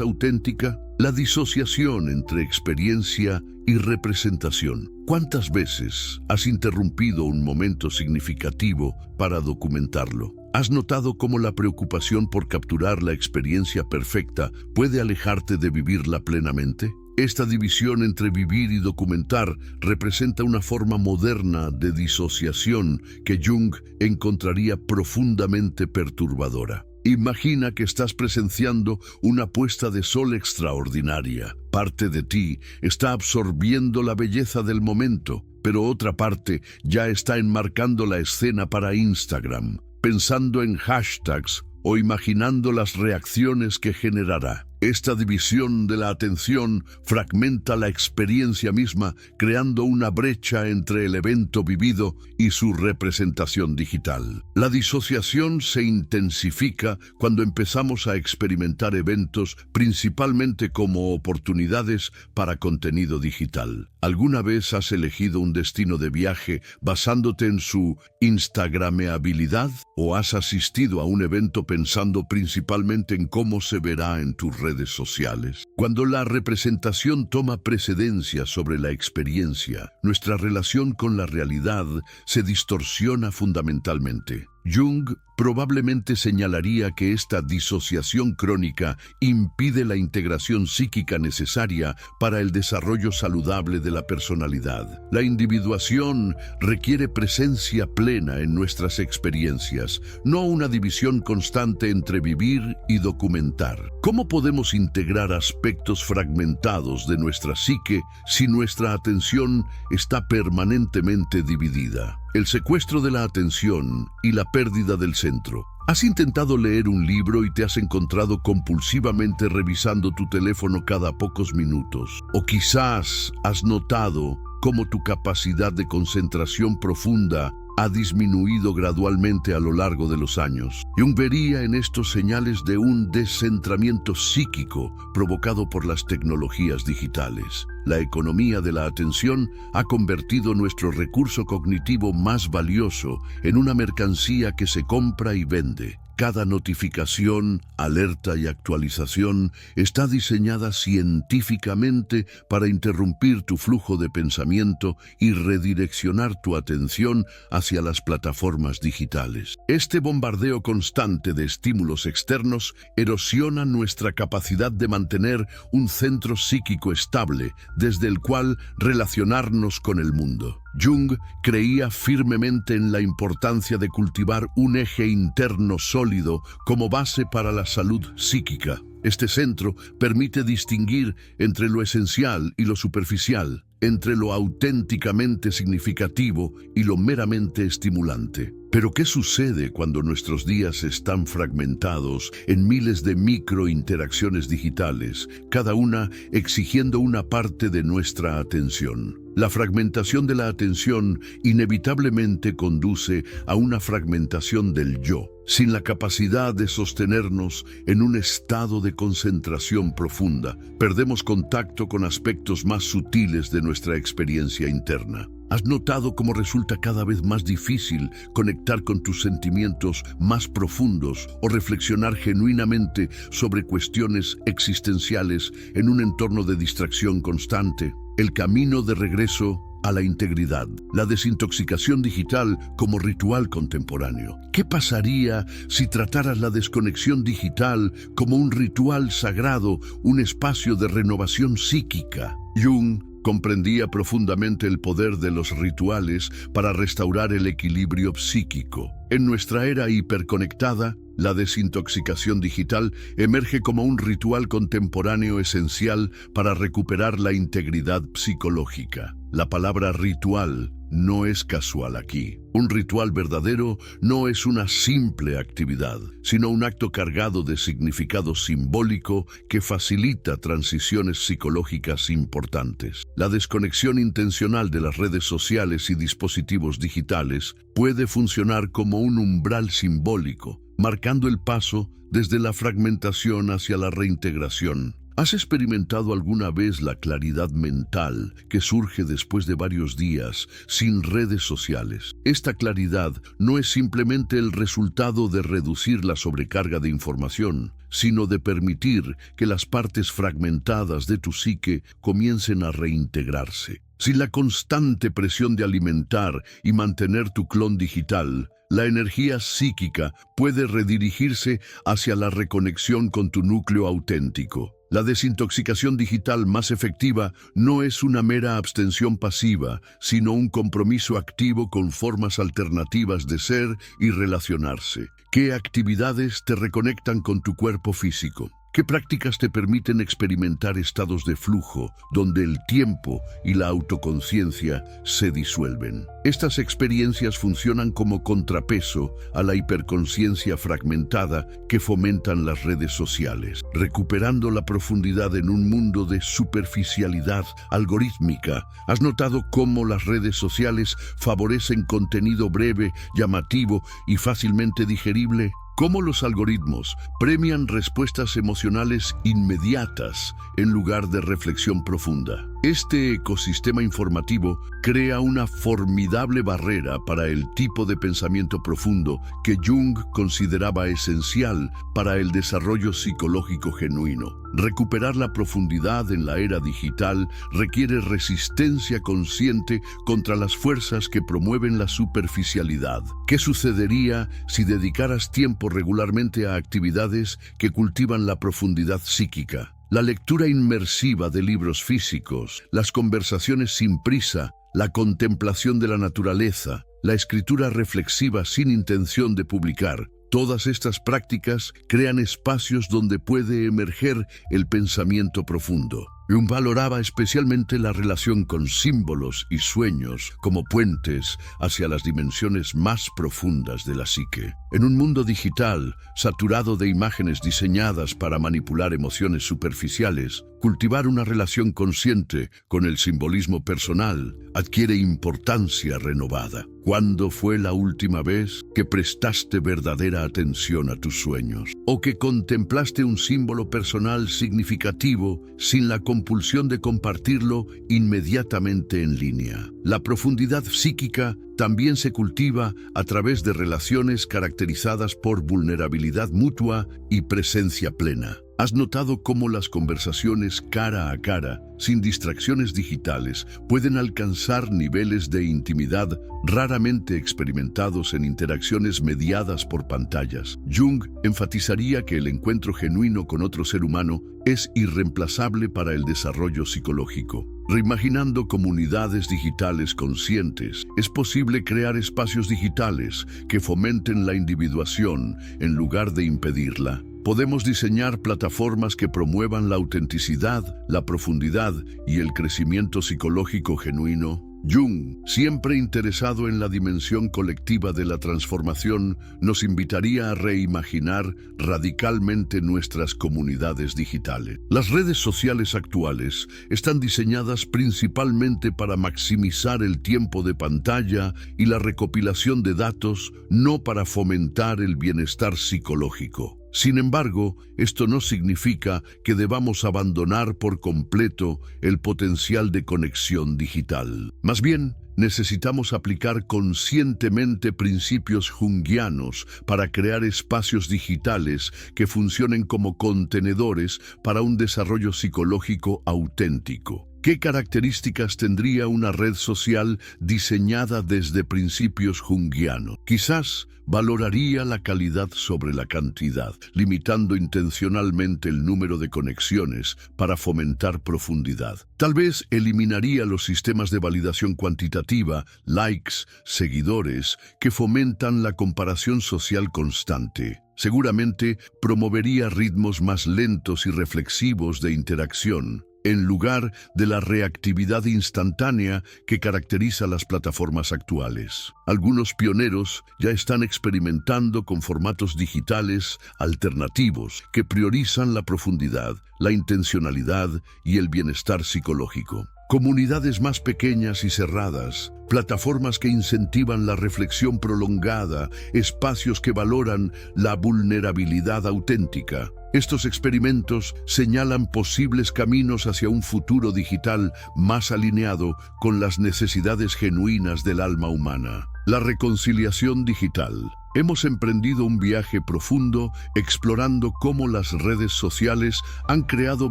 auténtica? La disociación entre experiencia y representación. ¿Cuántas veces has interrumpido un momento significativo para documentarlo? ¿Has notado cómo la preocupación por capturar la experiencia perfecta puede alejarte de vivirla plenamente? Esta división entre vivir y documentar representa una forma moderna de disociación que Jung encontraría profundamente perturbadora. Imagina que estás presenciando una puesta de sol extraordinaria. Parte de ti está absorbiendo la belleza del momento, pero otra parte ya está enmarcando la escena para Instagram. pensando en hashtags o imaginando las reacciones que generará. Esta división de la atención fragmenta la experiencia misma, creando una brecha entre el evento vivido y su representación digital. La disociación se intensifica cuando empezamos a experimentar eventos principalmente como oportunidades para contenido digital. ¿Alguna vez has elegido un destino de viaje basándote en su instagrameabilidad? ¿O has asistido a un evento pensando principalmente en cómo se verá en tus redes sociales? Cuando la representación toma precedencia sobre la experiencia, nuestra relación con la realidad se distorsiona fundamentalmente. Jung probablemente señalaría que esta disociación crónica impide la integración psíquica necesaria para el desarrollo saludable de la personalidad. La individuación requiere presencia plena en nuestras experiencias, no una división constante entre vivir y documentar. ¿Cómo podemos integrar aspectos fragmentados de nuestra psique si nuestra atención está permanentemente dividida? El secuestro de la atención y la pérdida del centro. ¿Has intentado leer un libro y te has encontrado compulsivamente revisando tu teléfono cada pocos minutos? ¿O quizás has notado cómo tu capacidad de concentración profunda ha disminuido gradualmente a lo largo de los años? Jung vería en estos señales de un descentramiento psíquico provocado por las tecnologías digitales. La economía de la atención ha convertido nuestro recurso cognitivo más valioso en una mercancía que se compra y vende. Cada notificación, alerta y actualización está diseñada científicamente para interrumpir tu flujo de pensamiento y redireccionar tu atención hacia las plataformas digitales. Este bombardeo constante de estímulos externos erosiona nuestra capacidad de mantener un centro psíquico estable desde el cual relacionarnos con el mundo. Jung creía firmemente en la importancia de cultivar un eje interno sólido como base para la salud psíquica. Este centro permite distinguir entre lo esencial y lo superficial, entre lo auténticamente significativo y lo meramente estimulante. Pero ¿qué sucede cuando nuestros días están fragmentados en miles de microinteracciones digitales, cada una exigiendo una parte de nuestra atención? La fragmentación de la atención inevitablemente conduce a una fragmentación del yo, sin la capacidad de sostenernos en un estado de concentración profunda. Perdemos contacto con aspectos más sutiles de nuestra experiencia interna. ¿Has notado cómo resulta cada vez más difícil conectar con tus sentimientos más profundos o reflexionar genuinamente sobre cuestiones existenciales en un entorno de distracción constante? El camino de regreso a la integridad, la desintoxicación digital como ritual contemporáneo. ¿Qué pasaría si trataras la desconexión digital como un ritual sagrado, un espacio de renovación psíquica? Jung comprendía profundamente el poder de los rituales para restaurar el equilibrio psíquico. En nuestra era hiperconectada, la desintoxicación digital emerge como un ritual contemporáneo esencial para recuperar la integridad psicológica. La palabra ritual no es casual aquí. Un ritual verdadero no es una simple actividad, sino un acto cargado de significado simbólico que facilita transiciones psicológicas importantes. La desconexión intencional de las redes sociales y dispositivos digitales puede funcionar como un umbral simbólico, marcando el paso desde la fragmentación hacia la reintegración. ¿Has experimentado alguna vez la claridad mental que surge después de varios días sin redes sociales? Esta claridad no es simplemente el resultado de reducir la sobrecarga de información, sino de permitir que las partes fragmentadas de tu psique comiencen a reintegrarse. Sin la constante presión de alimentar y mantener tu clon digital, la energía psíquica puede redirigirse hacia la reconexión con tu núcleo auténtico. La desintoxicación digital más efectiva no es una mera abstención pasiva, sino un compromiso activo con formas alternativas de ser y relacionarse. ¿Qué actividades te reconectan con tu cuerpo físico? ¿Qué prácticas te permiten experimentar estados de flujo donde el tiempo y la autoconciencia se disuelven? Estas experiencias funcionan como contrapeso a la hiperconsciencia fragmentada que fomentan las redes sociales, recuperando la profundidad en un mundo de superficialidad algorítmica. ¿Has notado cómo las redes sociales favorecen contenido breve, llamativo y fácilmente digerible? Cómo los algoritmos premian respuestas emocionales inmediatas en lugar de reflexión profunda. Este ecosistema informativo crea una formidable barrera para el tipo de pensamiento profundo que Jung consideraba esencial para el desarrollo psicológico genuino. Recuperar la profundidad en la era digital requiere resistencia consciente contra las fuerzas que promueven la superficialidad. ¿Qué sucedería si dedicaras tiempo regularmente a actividades que cultivan la profundidad psíquica? La lectura inmersiva de libros físicos, las conversaciones sin prisa, la contemplación de la naturaleza, la escritura reflexiva sin intención de publicar. Todas estas prácticas crean espacios donde puede emerger el pensamiento profundo. Jung valoraba especialmente la relación con símbolos y sueños como puentes hacia las dimensiones más profundas de la psique. En un mundo digital, saturado de imágenes diseñadas para manipular emociones superficiales, cultivar una relación consciente con el simbolismo personal adquiere importancia renovada. ¿Cuándo fue la última vez que prestaste verdadera atención a tus sueños? ¿O que contemplaste un símbolo personal significativo sin la compulsión de compartirlo inmediatamente en línea? La profundidad psíquica también se cultiva a través de relaciones caracterizadas por vulnerabilidad mutua y presencia plena. ¿Has notado cómo las conversaciones cara a cara, sin distracciones digitales, pueden alcanzar niveles de intimidad raramente experimentados en interacciones mediadas por pantallas? Jung enfatizaría que el encuentro genuino con otro ser humano es irreemplazable para el desarrollo psicológico. Reimaginando comunidades digitales conscientes, es posible crear espacios digitales que fomenten la individuación en lugar de impedirla. Podemos diseñar plataformas que promuevan la autenticidad, la profundidad y el crecimiento psicológico genuino. Jung, siempre interesado en la dimensión colectiva de la transformación, nos invitaría a reimaginar radicalmente nuestras comunidades digitales. Las redes sociales actuales están diseñadas principalmente para maximizar el tiempo de pantalla y la recopilación de datos, no para fomentar el bienestar psicológico. Sin embargo, esto no significa que debamos abandonar por completo el potencial de conexión digital. Más bien, necesitamos aplicar conscientemente principios junguianos para crear espacios digitales que funcionen como contenedores para un desarrollo psicológico auténtico. ¿Qué características tendría una red social diseñada desde principios junguianos? Quizás valoraría la calidad sobre la cantidad, limitando intencionalmente el número de conexiones para fomentar profundidad. Tal vez eliminaría los sistemas de validación cuantitativa, likes, seguidores, que fomentan la comparación social constante. Seguramente promovería ritmos más lentos y reflexivos de interacción, en lugar de la reactividad instantánea que caracteriza las plataformas actuales. Algunos pioneros ya están experimentando con formatos digitales alternativos que priorizan la profundidad, la intencionalidad y el bienestar psicológico. Comunidades más pequeñas y cerradas, plataformas que incentivan la reflexión prolongada, espacios que valoran la vulnerabilidad auténtica. Estos experimentos señalan posibles caminos hacia un futuro digital más alineado con las necesidades genuinas del alma humana. La reconciliación digital. Hemos emprendido un viaje profundo explorando cómo las redes sociales han creado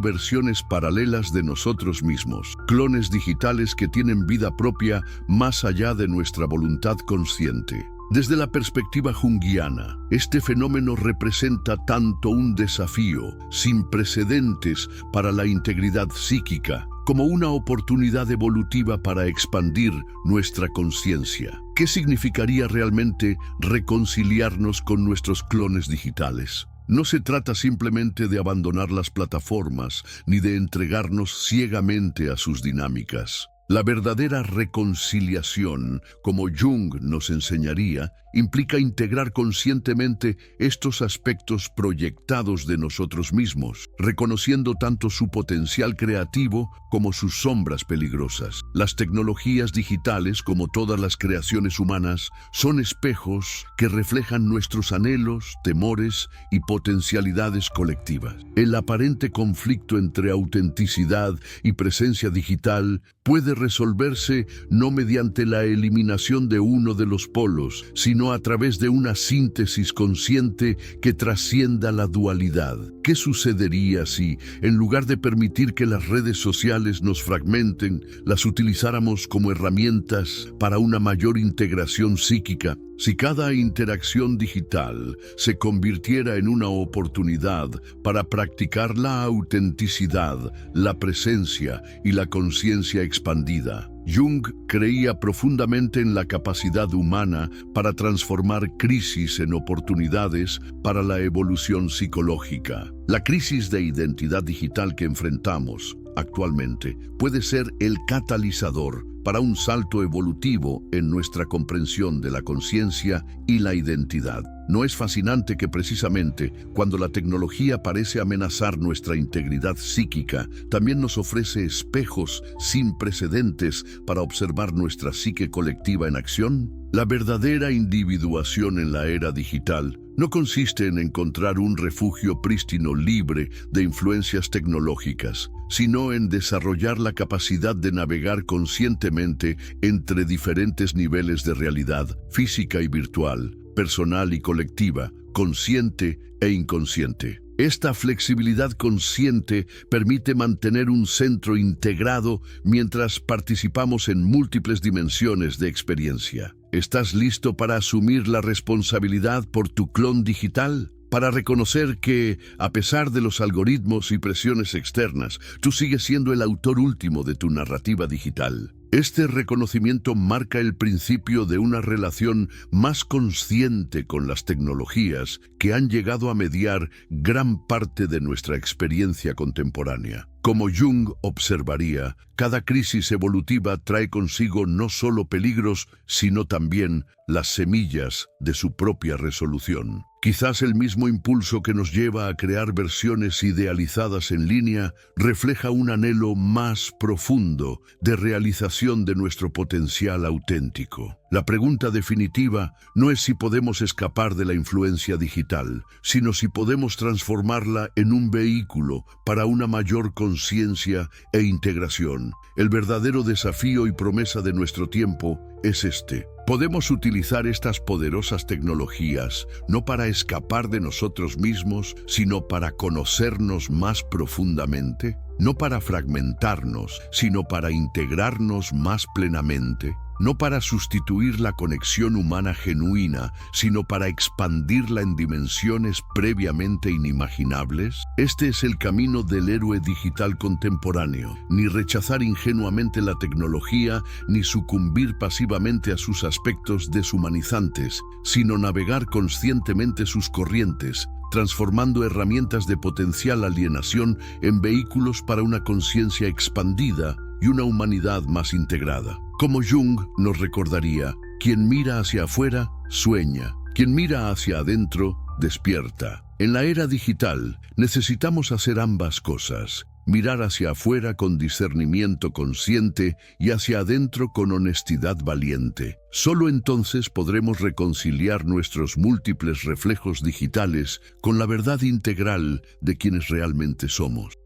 versiones paralelas de nosotros mismos, clones digitales que tienen vida propia más allá de nuestra voluntad consciente. Desde la perspectiva junguiana, este fenómeno representa tanto un desafío sin precedentes para la integridad psíquica, como una oportunidad evolutiva para expandir nuestra conciencia. ¿Qué significaría realmente reconciliarnos con nuestros clones digitales? No se trata simplemente de abandonar las plataformas ni de entregarnos ciegamente a sus dinámicas. La verdadera reconciliación, como Jung nos enseñaría, implica integrar conscientemente estos aspectos proyectados de nosotros mismos, reconociendo tanto su potencial creativo como sus sombras peligrosas. Las tecnologías digitales, como todas las creaciones humanas, son espejos que reflejan nuestros anhelos, temores y potencialidades colectivas. El aparente conflicto entre autenticidad y presencia digital puede resolverse no mediante la eliminación de uno de los polos, sino a través de una síntesis consciente que trascienda la dualidad. ¿Qué sucedería si, en lugar de permitir que las redes sociales nos fragmenten, las utilizáramos como herramientas para una mayor integración psíquica? Si cada interacción digital se convirtiera en una oportunidad para practicar la autenticidad, la presencia y la conciencia expandida. Jung creía profundamente en la capacidad humana para transformar crisis en oportunidades para la evolución psicológica. La crisis de identidad digital que enfrentamos actualmente puede ser el catalizador para un salto evolutivo en nuestra comprensión de la conciencia y la identidad. ¿No es fascinante que precisamente cuando la tecnología parece amenazar nuestra integridad psíquica, también nos ofrece espejos sin precedentes para observar nuestra psique colectiva en acción? La verdadera individuación en la era digital no consiste en encontrar un refugio prístino libre de influencias tecnológicas, sino en desarrollar la capacidad de navegar conscientemente entre diferentes niveles de realidad, física y virtual, personal y colectiva, consciente e inconsciente. Esta flexibilidad consciente permite mantener un centro integrado mientras participamos en múltiples dimensiones de experiencia. ¿Estás listo para asumir la responsabilidad por tu clon digital? Para reconocer que, a pesar de los algoritmos y presiones externas, tú sigues siendo el autor último de tu narrativa digital. Este reconocimiento marca el principio de una relación más consciente con las tecnologías que han llegado a mediar gran parte de nuestra experiencia contemporánea. Como Jung observaría, cada crisis evolutiva trae consigo no solo peligros, sino también las semillas de su propia resolución. Quizás el mismo impulso que nos lleva a crear versiones idealizadas en línea refleja un anhelo más profundo de realización de nuestro potencial auténtico. La pregunta definitiva no es si podemos escapar de la influencia digital, sino si podemos transformarla en un vehículo para una mayor conciencia e integración. El verdadero desafío y promesa de nuestro tiempo es este. Podemos utilizar estas poderosas tecnologías no para escapar de nosotros mismos, sino para conocernos más profundamente, no para fragmentarnos, sino para integrarnos más plenamente. No para sustituir la conexión humana genuina, sino para expandirla en dimensiones previamente inimaginables. Este es el camino del héroe digital contemporáneo. Ni rechazar ingenuamente la tecnología, ni sucumbir pasivamente a sus aspectos deshumanizantes, sino navegar conscientemente sus corrientes, transformando herramientas de potencial alienación en vehículos para una conciencia expandida y una humanidad más integrada. Como Jung nos recordaría, quien mira hacia afuera, sueña. Quien mira hacia adentro, despierta. En la era digital, necesitamos hacer ambas cosas. Mirar hacia afuera con discernimiento consciente y hacia adentro con honestidad valiente. Solo entonces podremos reconciliar nuestros múltiples reflejos digitales con la verdad integral de quienes realmente somos.